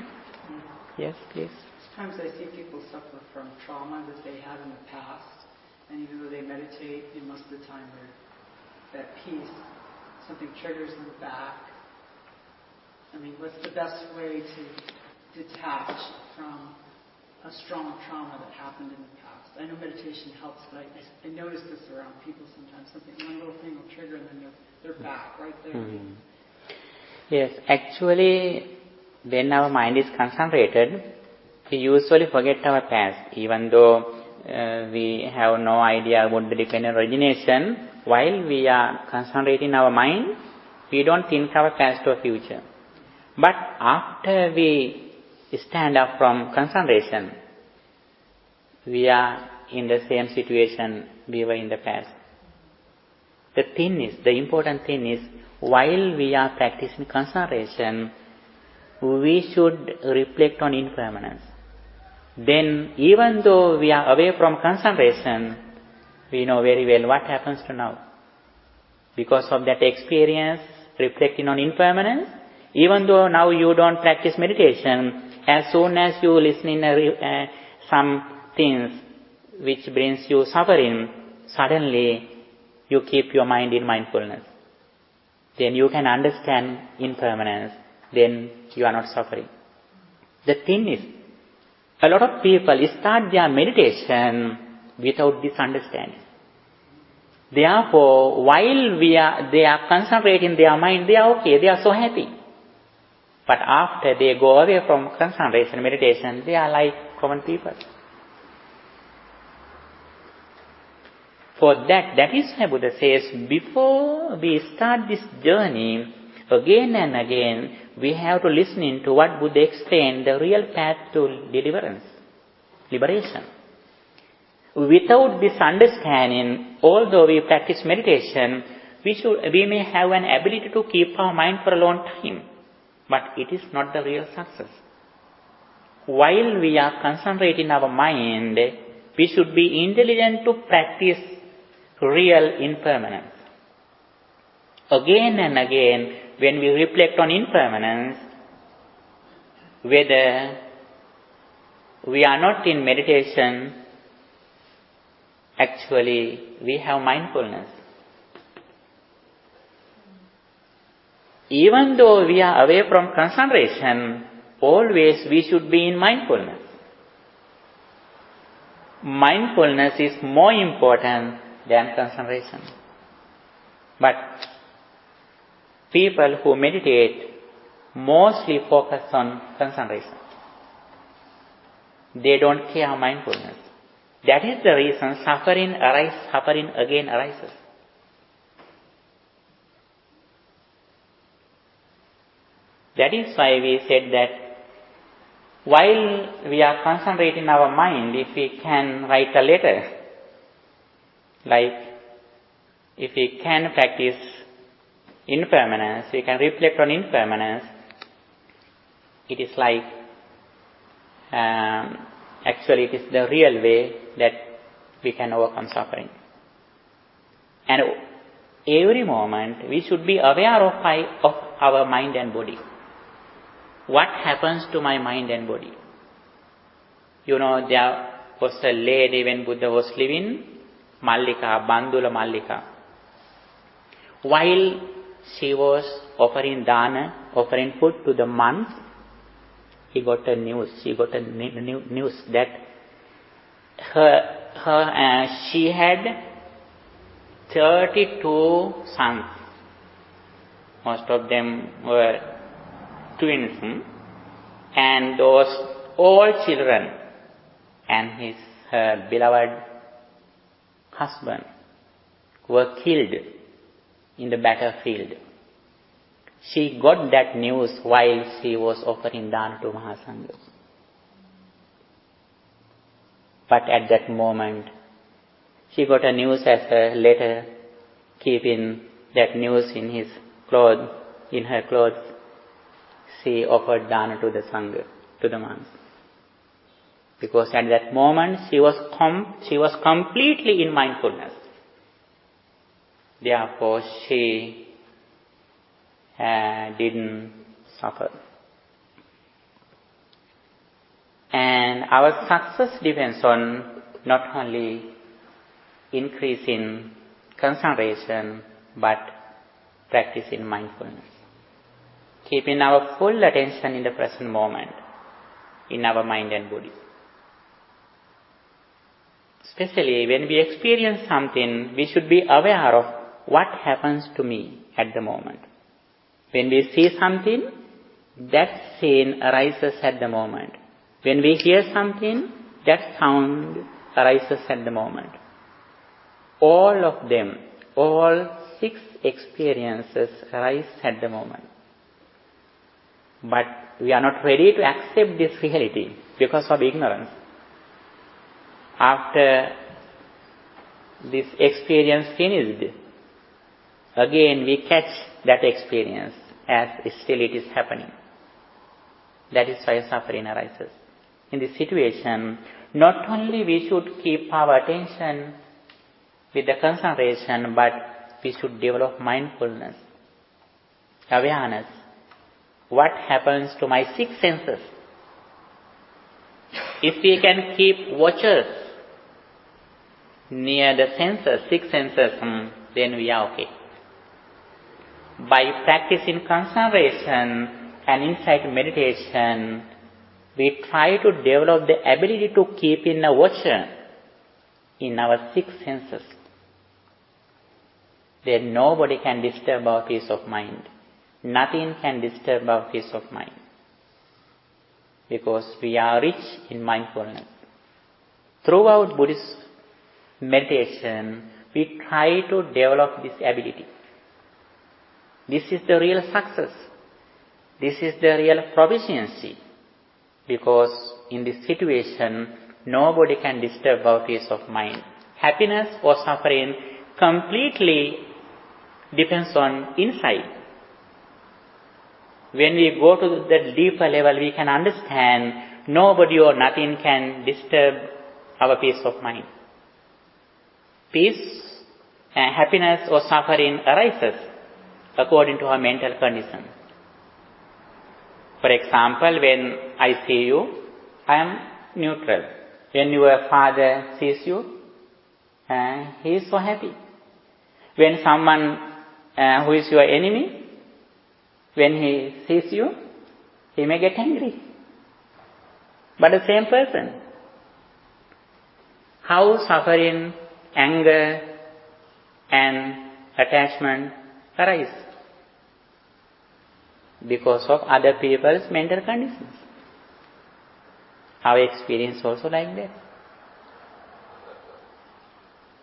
Yes, please. Sometimes I see people suffer from trauma that they had in the past, and even though they meditate, most of the time they're at peace. Something triggers them back. I mean, what's the best way to detach from a strong trauma that happened in the past? I know meditation helps, but I notice this around people sometimes. One little thing will trigger and then they're back right there. Yes, actually, when our mind is concentrated, We usually forget our past, even though we have no idea about the dependent origination. While we are concentrating our mind, we don't think our past or future. But after we stand up from concentration, we are in the same situation we were in the past. The important thing is, while we are practicing concentration, we should reflect on impermanence. Then, even though we are away from concentration, we know very well what happens to now. Because of that experience, reflecting on impermanence, even though now you don't practice meditation, as soon as you listen in some things which brings you suffering, suddenly you keep your mind in mindfulness. Then you can understand impermanence. Then you are not suffering. The thing is, a lot of people start their meditation without this understanding. Therefore, while they are concentrating their mind, they are okay, they are so happy. But after they go away from concentration, meditation, they are like common people. For that is why Buddha says, before we start this journey, again and again, we have to listen into what Buddha explained, the real path to liberation. Without this understanding, although we practice meditation, we may have an ability to keep our mind for a long time, but it is not the real success. While we are concentrating our mind, we should be intelligent to practice real impermanence. Again and again, when we reflect on impermanence, whether we are not in meditation, actually we have mindfulness. Even though we are away from concentration, always we should be in mindfulness. Mindfulness is more important than concentration. But people who meditate mostly focus on concentration. They don't care mindfulness. That is the reason suffering again arises. That is why we said that while we are concentrating our mind, if we can write a letter, like if we can practice impermanence, we can reflect on impermanence, it is like, actually it is the real way that we can overcome suffering. And every moment we should be aware of our mind and body. What happens to my mind and body? You know, there was a lady when Buddha was living, Mallika, Bandula Mallika. While she was offering dana, offering food to the monks, she got a news that she had 32 sons. Most of them were twins, and those all children and her beloved husband were killed in the battlefield. She got that news while she was offering dana to Mahasangha. But at that moment, she got a news as a letter, keeping that news in her clothes. She offered dana to the Sangha, to the monks. Because at that moment, she was completely in mindfulness. Therefore, she didn't suffer. And our success depends on not only increase in concentration, but practice in mindfulness. Keeping our full attention in the present moment, in our mind and body. Especially when we experience something, we should be aware of what happens to me at the moment. When we see something, that scene arises at the moment. When we hear something, that sound arises at the moment. All of them, all 6 experiences arise at the moment. But we are not ready to accept this reality because of ignorance. After this experience finished, again we catch that experience as still it is happening. That is why suffering arises. In this situation, not only we should keep our attention with the concentration, but we should develop mindfulness, awareness. What happens to my 6 senses? If we can keep watchers near the senses, 6 senses, then we are okay. By practicing concentration and insight meditation, we try to develop the ability to keep in a watcher in our 6 senses. Then nobody can disturb our peace of mind. Nothing can disturb our peace of mind. Because we are rich in mindfulness. Throughout Buddhist meditation, we try to develop this ability. This is the real success. This is the real proficiency. Because in this situation, nobody can disturb our peace of mind. Happiness or suffering completely depends on insight. When we go to the deeper level, we can understand nobody or nothing can disturb our peace of mind. Peace and happiness or suffering arises according to our mental condition. For example, when I see you, I am neutral. When your father sees you, he is so happy. When someone who is your enemy, when he sees you, he may get angry. But the same person. How suffering, anger, and attachment arise? Because of other people's mental conditions. Our experience also like that.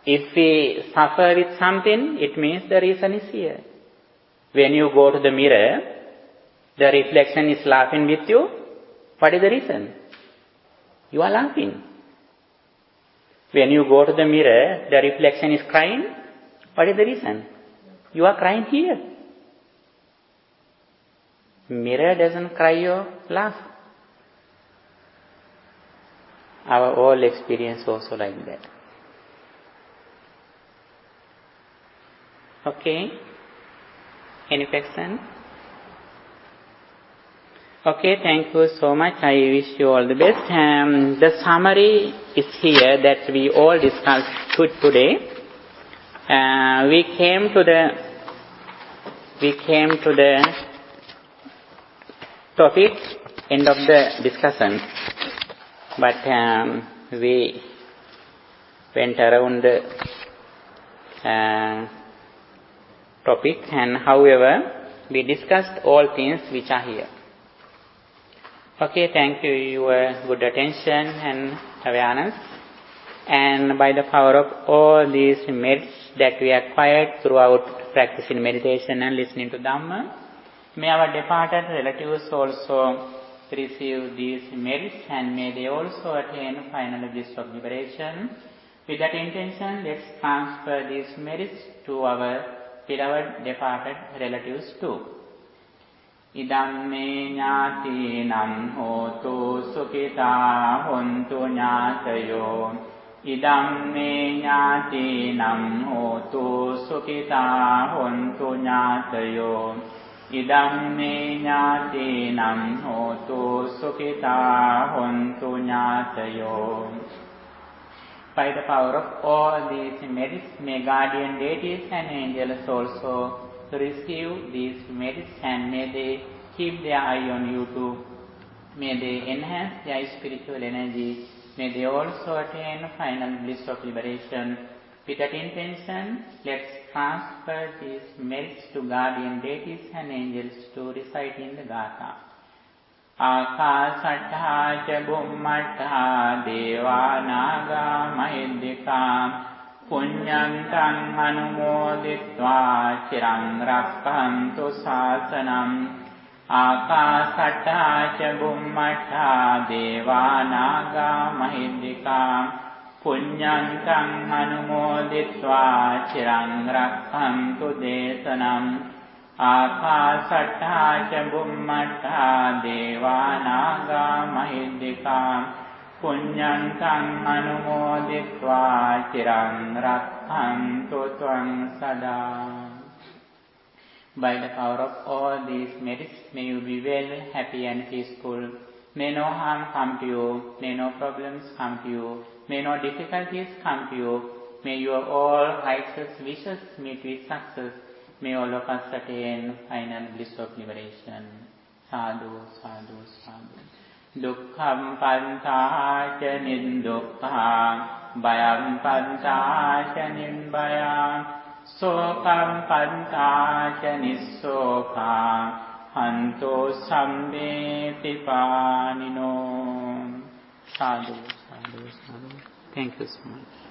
If we suffer with something, it means the reason is here. When you go to the mirror, the reflection is laughing with you. What is the reason? You are laughing. When you go to the mirror, the reflection is crying. What is the reason? You are crying here. Mirror doesn't cry or laugh. Our whole experience also like that. Okay. Any question? Okay, thank you so much. I wish you all the best. The summary is here that we all discussed today. We came to the topic, end of the discussion. But we went around the topic, and however, we discussed all things which are here. Okay, thank you your good attention and awareness. And by the power of all these merits that we acquired throughout practicing meditation and listening to Dhamma, may our departed relatives also receive these merits, and may they also attain final bliss of liberation. With that intention, let's transfer these merits to our beloved departed relatives too. Idam me ñātīnam hotu sukhitā hontu ñātayo. Idam me ñātīnam hotu sukhitā hontu ñātayo. Idam me ñātīnam hotu sukhitā hontu ñātayo. By the power of all these merits, may guardian deities and angels also receive these merits, and may they keep their eye on you too. May they enhance their spiritual energy. May they also attain final bliss of liberation. With that intention, let's transfer these merits to guardian deities and angels to recite in the Gatha. ආකාශට්ඨා ච බුම්මට්ඨා දේවා නාග මහිද්దికා පුඤ්ඤන්තං අනුමෝදිत्वा චිරං රක්ඛන්තු ශාසනං ආකාශට්ඨා ච බුම්මට්ඨා දේවා නාග මහිද්దికා පුඤ්ඤන්තං අනුමෝදිत्वा චිරං රක්ඛන්තු දේශනං ආකාශට්ඨා ච බුම්මට්ඨා දේවා නාග මහිද්దికා පුඤ්ඤන්තං අනුමෝදිत्वा චිරං රක්ඛන්තු ත්වං සදා. By the power of all these merits, may you be well, happy and peaceful. May no harm come to you, may no problems come to you, may no difficulties come to you. May your all righteous wishes meet with success. May all of us attain final bliss of liberation. Sadhu, sadhu, sadhu. Dukkham pantāca nindukkham, bhayam pantāca nimbhayam, sokam pantāca nissokam, hanto sambe pipānino. Sadhu, sadhu, sadhu. Thank you so much.